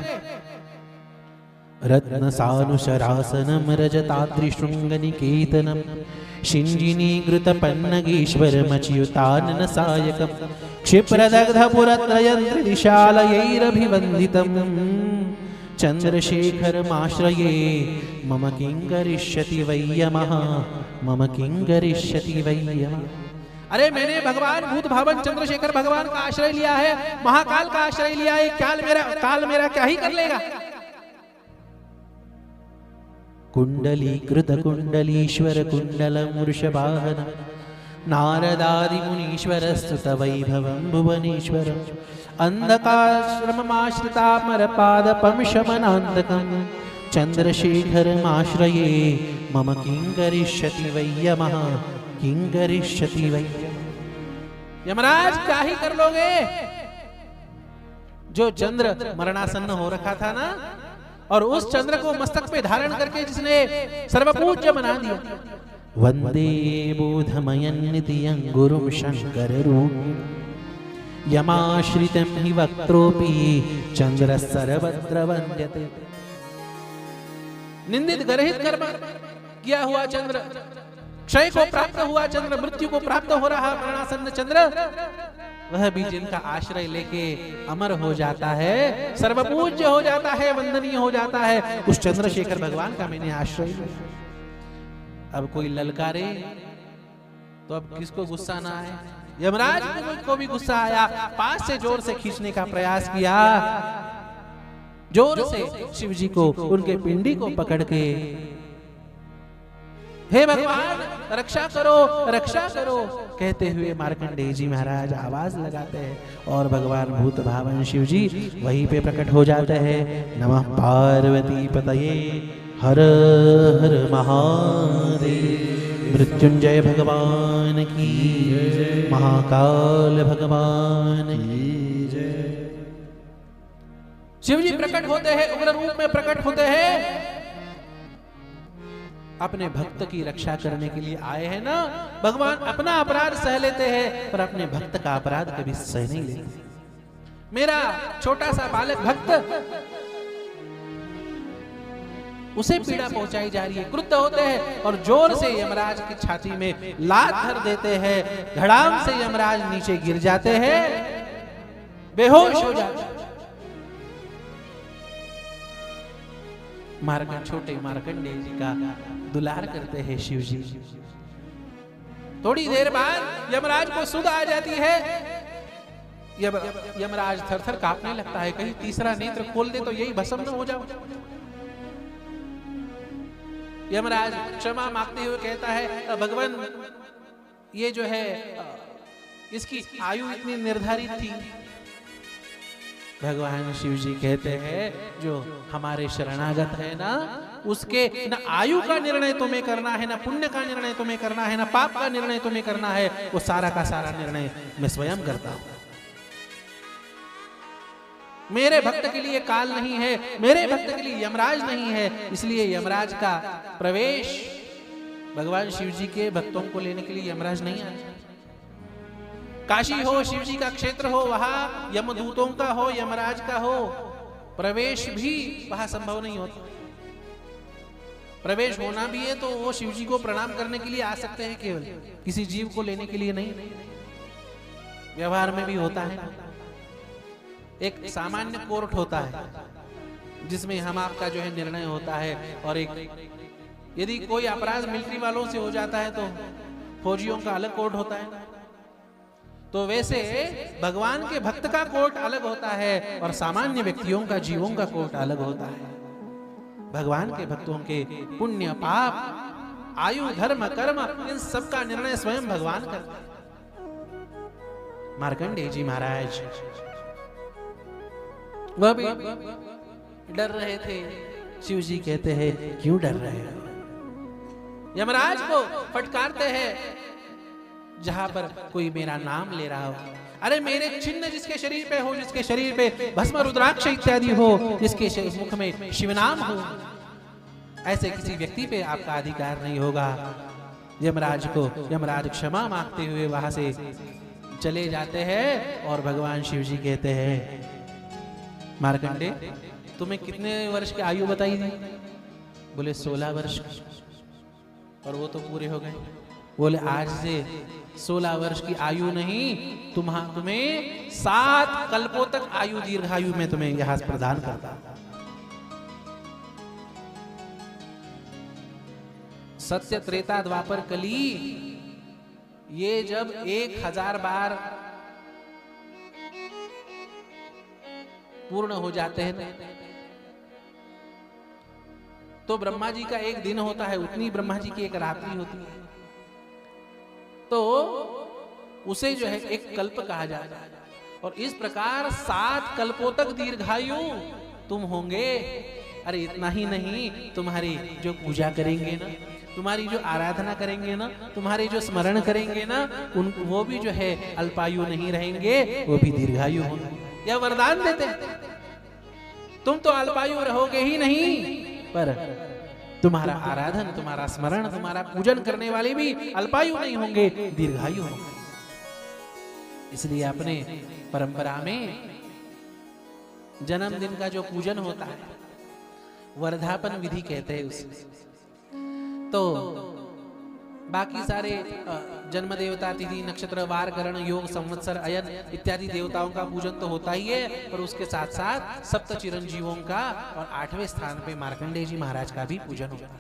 रत्न सानुशरासनम रजताद्रिशृंग निकेतनम शिंजिनीकृत पन्नगेश्वरमच्युतानन सायकम क्षिप्रदग्ध पुरत्रयंत्र दिशालयैरभिवन्दितम चंद्रशेखरमाश्रये मम किं करिष्यति वै यमः, मम किं करिष्यति वै यमः। अरे मैंने भगवान भूत भावन चंद्रशेखर भगवान का आश्रय लिया है, महाकाल का आश्रय लिया है, काल मेरा क्या ही कर लेगा। कुंडलीकृत कुंडलीश्वर कुंडलम वृषभाहन नारदादि मुनीश्वर स्तुत वैभवं भुवनेश्वर अंधकाश्रममाश्रितामर पादपं शमनान्तकं चंद्रशेखरमाश्रये मम किं करिष्यति वै यमः, किं करिष्यति वै। यमराज क्या ही कर लोगे। जो चंद्र मरणासन्न हो रखा था ना, और उस चंद्र को मस्तक पे धारण करके जिसने सर्वपूज्य बना दिया। वंदे बोधमयन्नितियं गुरुं शंकर रूप यमाश्रितं हि वक्त्रोऽपि चंद्र सर्वत्र वन्द्यते। निंदित गर्हित कर्म किया हुआ चंद्र, क्षय को प्राप्त हुआ चंद्र, मृत्यु को प्राप्त हो रहा मरणासन्न चंद्र, वह भी जिनका आश्रय लेके अमर हो जाता है, सर्वपूज्य हो जाता है, वंदनीय हो जाता है, उस चंद्रशेखर भगवान का मैंने आश्रय लिया। अब कोई ललकारे तो अब किसको गुस्सा ना आए। यमराज को भी गुस्सा आया, पास से जोर से खींचने का प्रयास किया, जोर से शिव जी को उनके पिंडी को पकड़ के, हे भगवान रक्षा करो रक्षा करो कहते हुए मार्कंडेय जी महाराज आवाज लगाते हैं, और भगवान भूत भावन शिव जी वहीं पे प्रकट हो जाते हैं। नमः पार्वती पतये हर हर महादेव। मृत्युंजय भगवान की, महाकाल भगवान की जय। शिव जी प्रकट होते हैं, उग्र रूप में प्रकट होते हैं, अपने भक्त की रक्षा करने के लिए आए हैं ना। भगवान अपना अपराध सह लेते हैं, पर अपने भक्त का अपराध कभी सह नहीं लेते। मेरा छोटा सा बालक भक्त, उसे पीड़ा पहुंचाई जा रही है, क्रुद्ध होते हैं और जोर से यमराज की छाती में लात धर देते हैं। धड़ाम से यमराज नीचे गिर जाते हैं, बेहोश हो जाते हैं। छोटे मार्कंडेय जी का दुलार करते हैं शिव जी। थोड़ी देर बाद यमराज को सुध आ जाती है। यमराज थर-थर कांपने लगता है, कहीं तीसरा नेत्र खोल दे तो यही भस्म न हो जाओ। यमराज क्षमा मांगते हुए कहता है, भगवान ये जो है इसकी आयु इतनी निर्धारित थी। भगवान शिव जी कहते हैं, जो हमारे शरणागत है ना, उसके न आयु का निर्णय तुम्हें करना है, न पुण्य का निर्णय तुम्हें करना है, न पाप का निर्णय तुम्हें करना है, वो सारा का सारा निर्णय मैं स्वयं करता हूं। मेरे भक्त के लिए काल नहीं है, मेरे भक्त के लिए यमराज नहीं है, इसलिए यमराज का प्रवेश भगवान शिव जी के भक्तों को लेने के लिए यमराज नहीं आया। काशी हो, शिव जी का क्षेत्र हो, वहां यमदूतों का हो, यमराज का हो, प्रवेश भी वहां संभव नहीं होता। प्रवेश होना भी है तो वो शिव जी को प्रणाम करने के लिए आ सकते हैं, केवल किसी जीव को लेने के लिए नहीं। व्यवहार में भी होता है, एक सामान्य कोर्ट होता है जिसमें हम आपका जो है निर्णय होता है, और एक यदि कोई अपराध मिलिट्री वालों से हो जाता है तो फौजियों का अलग कोर्ट होता है। तो वैसे भगवान के भक्त का कोर्ट अलग होता है और सामान्य व्यक्तियों का, जीवों का कोर्ट अलग होता है। भगवान के भक्तों के पुण्य पाप, आयु, धर्म, कर्म, इन सब का निर्णय स्वयं भगवान करते हैं। मार्कंडेय जी महाराज वह भी डर रहे थे। शिव जी कहते हैं, क्यों डर रहे हो? यमराज को फटकारते हैं, जहां पर कोई मेरा नाम ले रहा हो, अरे मेरे चिन्ह जिसके शरीर पे हो, जिसके शरीर पे भस्म रुद्राक्ष इत्यादि हो, जिसके मुख में शिव नाम हो, ऐसे किसी व्यक्ति पे आपका अधिकार नहीं होगा। यमराज क्षमा मांगते हुए वहां से चले जाते हैं और भगवान शिव जी कहते हैं, मार्कंडे तुम्हें कितने वर्ष की आयु बताई थी? बोले 16 वर्ष, और वो तो पूरे हो गए। बोले आज से 16 वर्ष की आयु नहीं, तुम्हें 7 कल्पों तक आयु, दीर्घायु में तुम्हें यहां प्रदान करता। सत्य, त्रेता, द्वापर, कली, ये जब 1000 बार पूर्ण हो जाते हैं तो ब्रह्मा जी का एक दिन होता है, उतनी ब्रह्मा जी की एक रात्रि होती है, तो उसे जो है एक कल्प कहा जाता है। और इस प्रकार 7 कल्पों तक दीर्घायु तुम होंगे। अरे इतना ही नहीं, तुम्हारी जो पूजा करेंगे ना, तुम्हारी जो आराधना करेंगे ना, तुम्हारे जो स्मरण करेंगे ना, वो भी जो है अल्पायु नहीं रहेंगे, वो भी दीर्घायु होंगे। यह वरदान देते हैं, तुम तो अल्पायु रहोगे ही नहीं, पर तुम्हारा आराधन, तुम्हारा स्मरण, तुम्हारा पूजन करने वाले भी अल्पायु नहीं होंगे, दीर्घायु होंगे। इसलिए अपने परंपरा में जन्मदिन का जो पूजन होता है, वर्धापन विधि कहते हैं उसे। तो बाकी सारे जन्म देवता, तिथि, नक्षत्र, वार, करण, योग, संवत्सर, अयन इत्यादि देवताओं का पूजन तो होता ही है, पर उसके साथ साथ सप्त चिरंजीवों का और 8वें स्थान पे मार्कंडेय जी महाराज का भी पूजन होता है।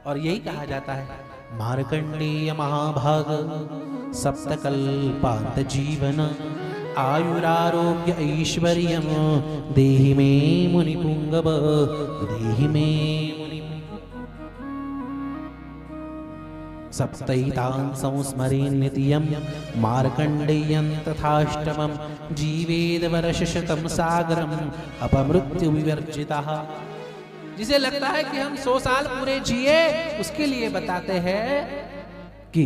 और यही कहा जाता है, मार्कंडेय महाभाग सप्तकल्पांत जीवन आयुरारोग्य ऐश्वर्यम देहि मे मुनिपुंगव देहि मे सप्तैतान् संस्मरेन् नित्यं मार्कण्डेयं तथाष्टमं जीवेद वर्षशतं सागरम् अपमृत्यु विवर्जितः। जिसे लगता है कि हम 100 साल पूरे जिए, उसके लिए बताते हैं कि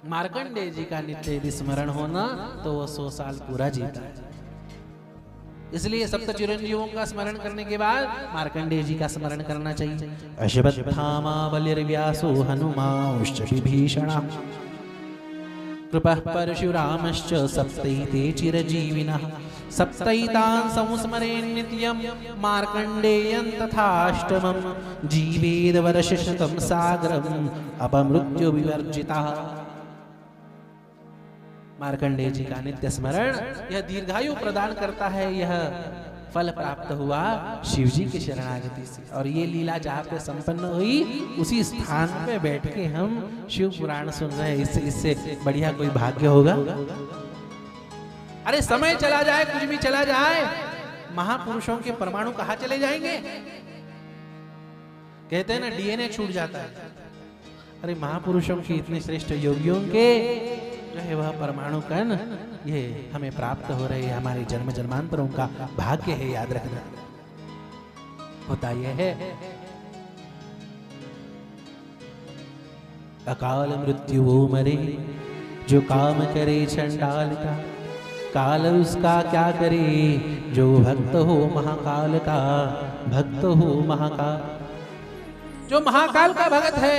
मार्कंडेय जी का नित्य यदि स्मरण होना तो वो 100 साल पूरा जीता है। इसलिए सप्त चिरंजीवों का स्मरण करने के बाद मार्कंडेय जी का स्मरण करना चाहिए। अश्वत्थामा बलिर्व्यासो हनुमांश्च विभीषणः कृपः परशुरामश्च सप्तैते चिरजीविनः सप्तैतान् संस्मरेन् नित्यं मार्कण्डेयं तथाष्टमं जीवेद वर्षशतं सागरम् अपमृत्यु विवर्जितः। मार्कंडेय जी का नित्य स्मरण यह दीर्घायु प्रदान करता है, यह फल प्राप्त हुआ शिव जी के शरणागति से। और ये लीला जहाँ पे संपन्न हुई उसी स्थान पे बैठ के हम शिव पुराण सुन रहे हैं। इससे बढ़िया कोई भाग्य होगा? अरे समय चला जाए, कुछ भी चला जाए, महापुरुषों के परमाणु कहाँ चले जाएंगे? कहते हैं ना डीएनए छूट जाता है। अरे महापुरुषों की इतने श्रेष्ठ योगियों के जो है वह परमाणु कण ये हमें प्राप्त हो रहे हैं, हमारे जन्म जन्मांतरों का भाग्य है। याद रखना होता यह है अकाल मृत्यु वो मरे जो काम करे चंडाल का, काल उसका क्या करे जो भक्त हो महाकाल का, भक्त हो महाकाल। जो महाकाल का भक्त है,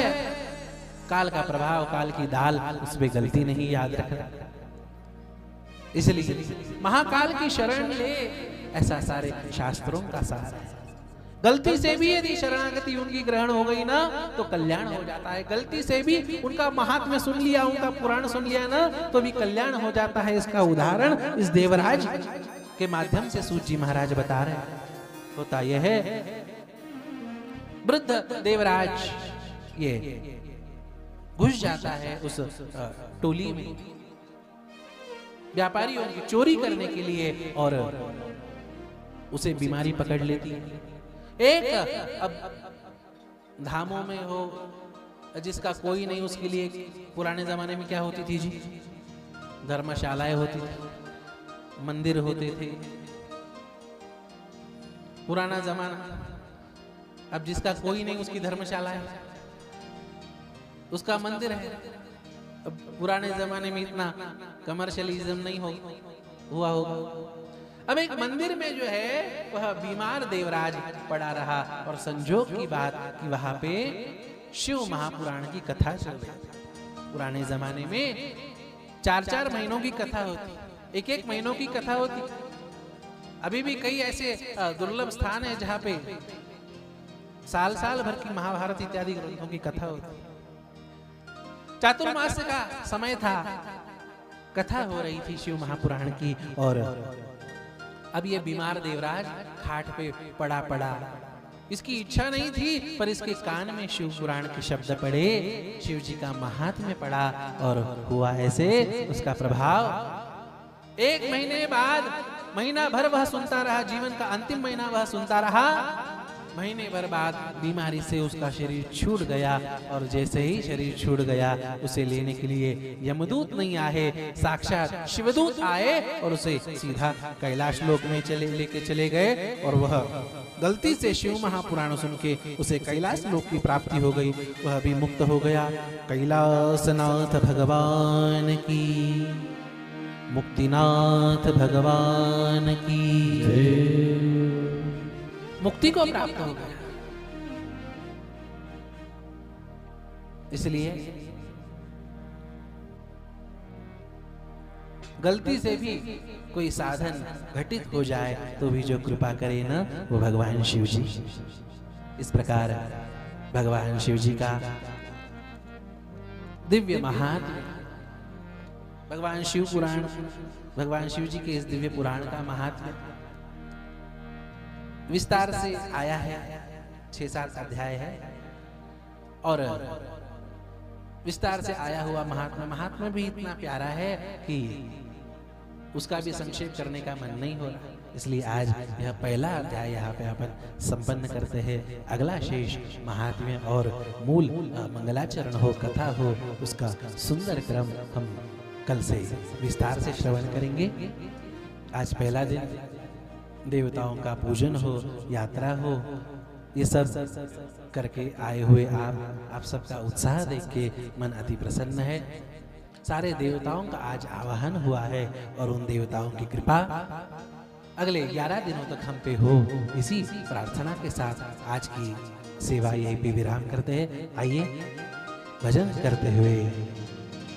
काल का प्रभाव, काल की दाल उस पे गलती नहीं, याद रखना। इसलिए महाकाल की शरण ले, ऐसा सारे शास्त्रों का सार है। गलती से भी यदि शरणागति उनकी ग्रहण हो गई ना तो कल्याण हो जाता है। गलती से भी उनका महात्म्य सुन लिया, उनका पुराण सुन लिया ना तो भी कल्याण हो जाता है। इसका उदाहरण इस देवराज के माध्यम से सूत जी महाराज बता रहे हैं। होता यह है वृद्ध देवराज ये घुस जाता है उस टोली में व्यापारियों की चोरी करने के लिए, और उसे बीमारी पकड़ लेती है। एक अब धामों में हो जिसका कोई नहीं, उसके लिए पुराने जमाने में क्या होती थी जी? धर्मशालाएं होती थी, मंदिर होते थे, पुराना जमाना। अब जिसका कोई नहीं उसकी धर्मशाला है, उसका मंदिर है। अब पुराने जमाने में इतना कमर्शियलिज्म नहीं हुआ होगा। अब एक मंदिर में जो है वह बीमार देवराज पड़ा रहा, और संजोग की बात कि वहां पे शिव महापुराण की कथा चल रही। पुराने जमाने में 4-4 महीनों की कथा होती, 1-1 महीनों की कथा होती। अभी भी कई ऐसे दुर्लभ स्थान है जहाँ पे साल भर की महाभारत इत्यादि ग्रंथों की कथा होती। चातुर्मास का समय था, कथा हो रही थी शिव महापुराण की, और अब ये बीमार देवराज खाट पे पड़ा। इसकी इच्छा नहीं थी, पर इसके कान में शिव पुराण के शब्द पड़े, शिव जी का महात्म्य पड़ा, और हुआ ऐसे उसका प्रभाव। 1 महीने बाद, महीना भर वह सुनता रहा, जीवन का अंतिम महीना वह सुनता रहा। महीने भर बाद बीमारी से उसका शरीर छूट गया, और जैसे ही शरीर छूट गया उसे लेने के लिए यमदूत नहीं आए, साक्षात शिवदूत आए और उसे सीधा कैलाश लोक में लेके चले गए। और वह गलती से शिव महापुराण सुन के उसे कैलाश लोक की प्राप्ति हो गई, वह भी मुक्त हो गया। कैलासनाथ भगवान की, मुक्तिनाथ भगवान की, मुक्ति को प्राप्त हो गया। इसलिए गलती से भी कोई साधन घटित हो जाए तो भी जो कृपा करे ना वो भगवान शिव जी। इस प्रकार भगवान शिव जी का दिव्य महात्म्य, भगवान शिव पुराण, भगवान शिव जी के इस दिव्य पुराण का महात्म्य विस्तार से आया है। 6-7 अध्याय है, और विस्तार से आया हुआ महात्मा भी इतना प्यारा है कि उसका भी संक्षेप करने का मन नहीं हो रहा। इसलिए आज यह पहला अध्याय यहाँ पे अपन संपन्न करते हैं। अगला शेष महात्म्य और मूल मंगलाचरण हो, कथा हो, उसका सुंदर क्रम हम कल से विस्तार से श्रवण करेंगे। आज पहला दिन देवताओं का पूजन हो, यात्रा हो, ये सब करके आए हुए आप सबका उत्साह देख के मन अति प्रसन्न है। सारे देवताओं का आज आवाहन हुआ है, और उन देवताओं की कृपा अगले 11 दिनों तक हम पे हो, इसी प्रार्थना के साथ आज की सेवा यहीं पे विराम करते हैं। आइए भजन करते हुए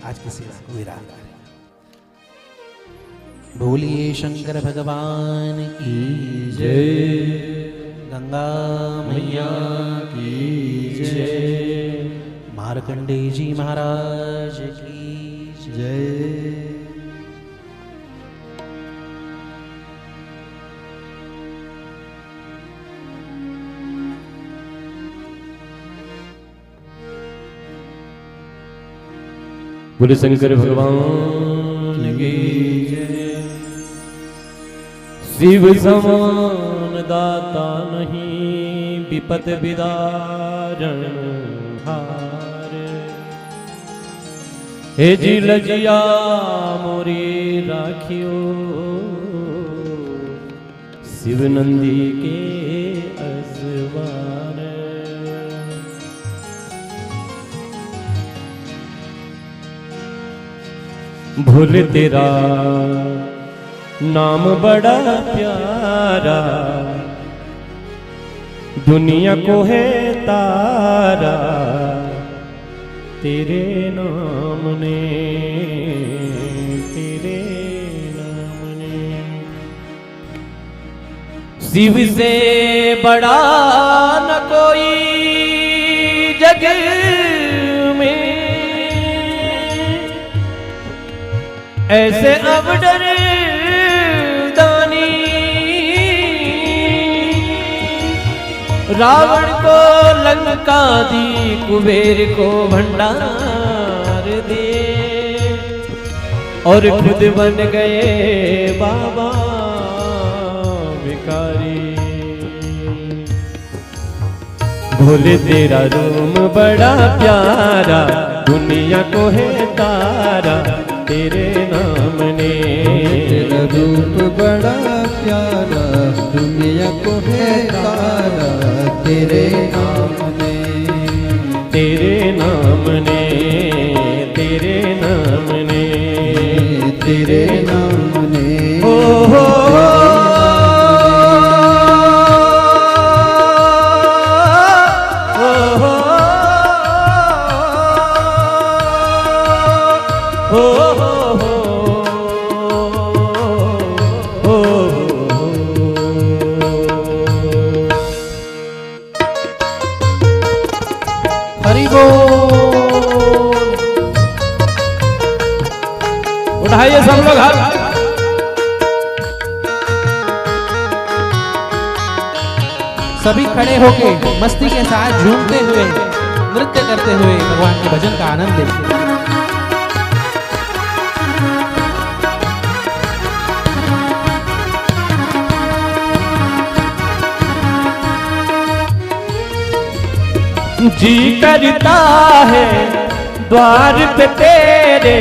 आज की सेवा को विराम करें। बोलिए शंकर भगवान की जय, गंगा मैया की जय, मार्कंडेय जी महाराज की जय। बोले शंकर भगवान की जय। शिव समान दाता नहीं विपत विदारण हार। हे जी लजिया मोरी राखियो शिव नंदी के असवार। भोले तेरा नाम बड़ा प्यारा दुनिया को है तारा तेरे नाम ने, तेरे नाम ने। शिव से बड़ा न कोई जग में, ऐसे अवडर दानी रावण को लंका दी, कुबेर को भंडार दे और खुद बन गए बाबा भिखारी। भोले तेरा रूम बड़ा प्यारा दुनिया को है तारा तेरे नाम ने। तेरा रूप बड़ा प्यारा दुनिया को है तारा तेरे नाम ने, तेरे नाम ने, तेरे नाम ने, तेरे नाम ने। ओ हो उठाइए सब लोग हाथ। सभी खड़े होके मस्ती के साथ झूमते हुए नृत्य करते हुए भगवान के भजन का आनंद लेते। जी करता है द्वार पे तेरे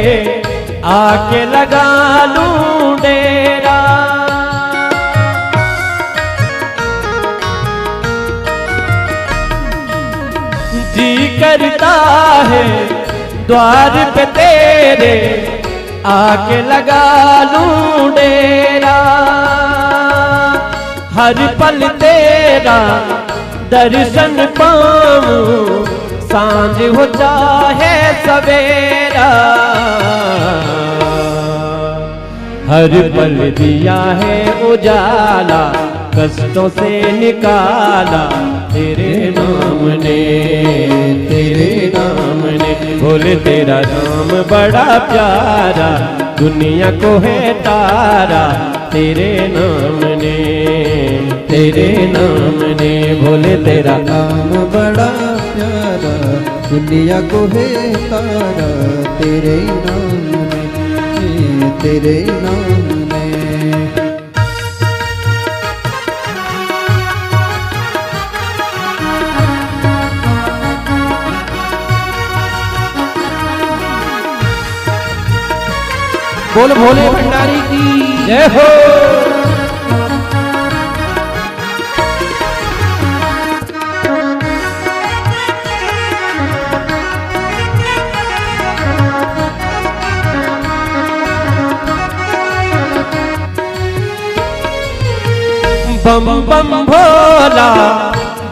आके लगा लूं डेरा। जी करता है द्वार पे तेरे आके लगा लूं डेरा। हर पल तेरा दर्शन पाऊं सांझ हो चाहे सवेरा। हर पल दिया है उजाला कष्टों से निकाला तेरे नाम ने, तेरे नाम ने। बोले तेरा नाम बड़ा प्यारा दुनिया को है तारा तेरे नाम ने, तेरे नाम ने। बोले तेरा नाम बड़ा प्यारा दुनिया को है तारा तेरे नाम ने, तेरे नाम ने। बोल भोले भंडारी की जय हो। बम बम भोला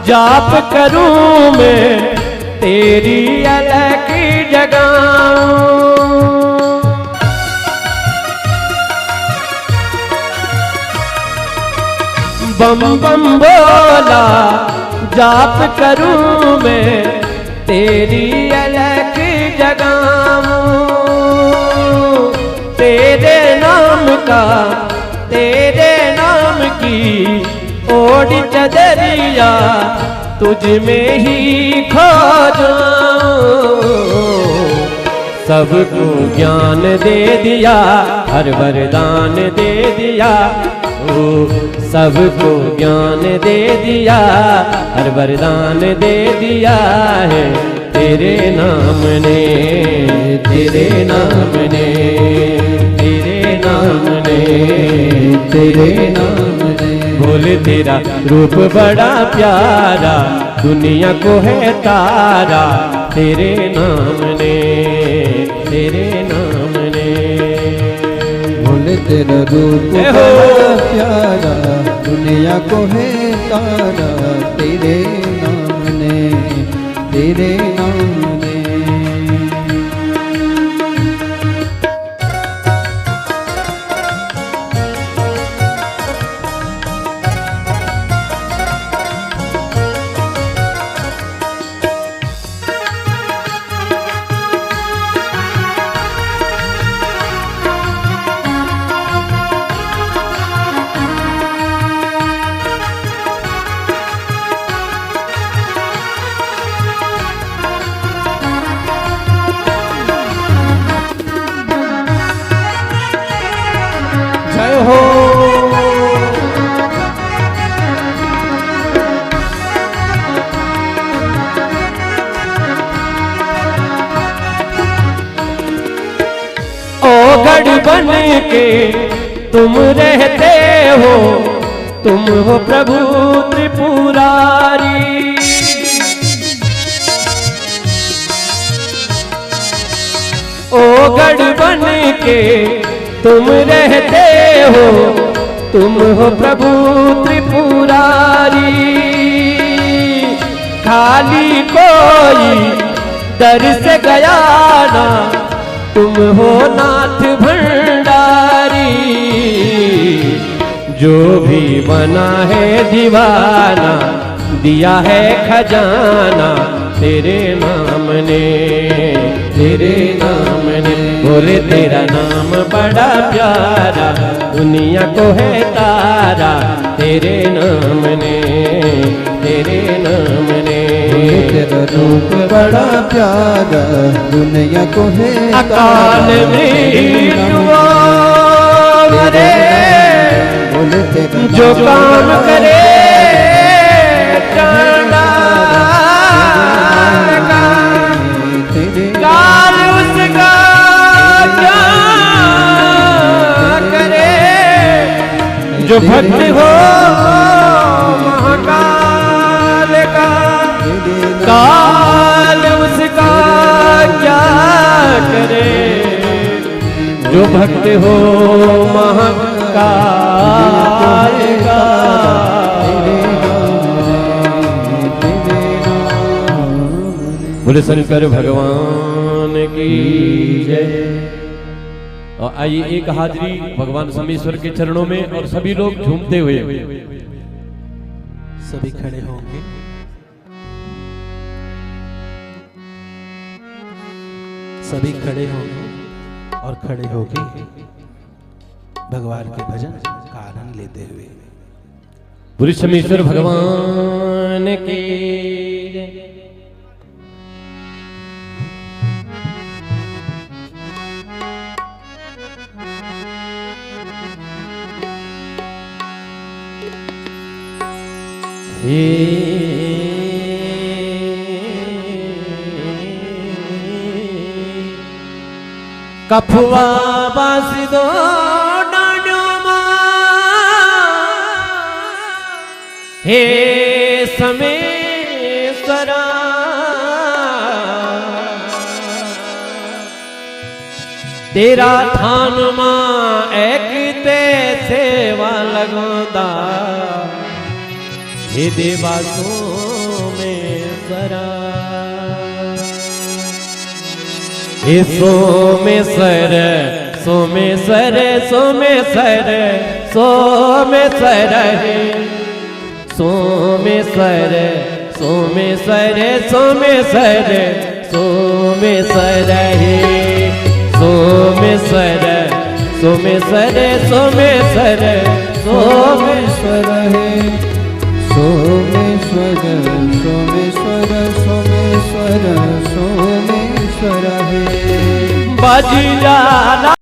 जाप करूं मैं तेरी अलग जगाऊं। बम बम भोला जाप करूं मैं तेरी अलग जगाऊं। तेरे नाम का, तेरे नाम की ओढ़ चदरिया तुझ में ही खो जाऊं। सबको ज्ञान दे दिया, हर वरदान दे दिया। ओ सबको ज्ञान दे दिया, हर वरदान दे दिया है तेरे नाम ने, तेरे नाम ने, तेरे नाम ने, तेरे नाम ने। बोले तेरा रूप बड़ा प्यारा, दुनिया को है तारा, तेरे नाम ने, तेरे नाम ने। बोले तेरा रूप बड़ा प्यारा, दुनिया को है तारा, तेरे नाम ने, तेरे नाम ने। जय हो। ओ गढ़ बन के तुम रहते हो, तुम हो प्रभु त्रिपुरारी। ओ गढ़ बन के तुम रहते हो, तुम हो प्रभु त्रिपुरारी। खाली कोई दर से गया ना, तुम हो नाथ भंडारी। जो भी बना है दीवाना, दिया है खजाना, तेरे नाम ने, तेरे नाम ने। बोले तेरा नाम बड़ा प्यारा, दुनिया को है तारा, तेरे नाम ने, तेरे नाम ने। बोले तेरा रूप बड़ा प्यारा, दुनिया को है अकाल मृत्युओं मरे, बोले तेरा जो काम करे काल उसका क्या करे। जो भक्त हो महाकाल का, काल उसका क्या करे। जो भक्त हो महाकाल का। बोले शंकर भगवान की जय। और आइए एक हाजरी भगवान सोमेश्वर के चरणों में, और सभी लोग झूमते हुए सभी खड़े होंगे। सभी खड़े होंगे और खड़े होके भगवान के भजन का आनंद लेते हुए। बोले सोमेश्वर भगवान की जय। कफुआ बासी दो डांडो हे समेसरा। तेरा थान मां एक ते सेवा लगोदा, हे देवा सोमेश्वरा। हे सोमेश्वर सोमेश्वर सोमेश्वर सोमेश्वर हे सोमेश्वर सोमेश्वर सोमेश्वर सोमेश्वर हे सोमेश्वर सोमेश्वर सोमेश्वर सोमेश्वर हे सोमेश्वर सोमेश्वर सोमेश्वर सोमेश्वर हे। बाजी जाना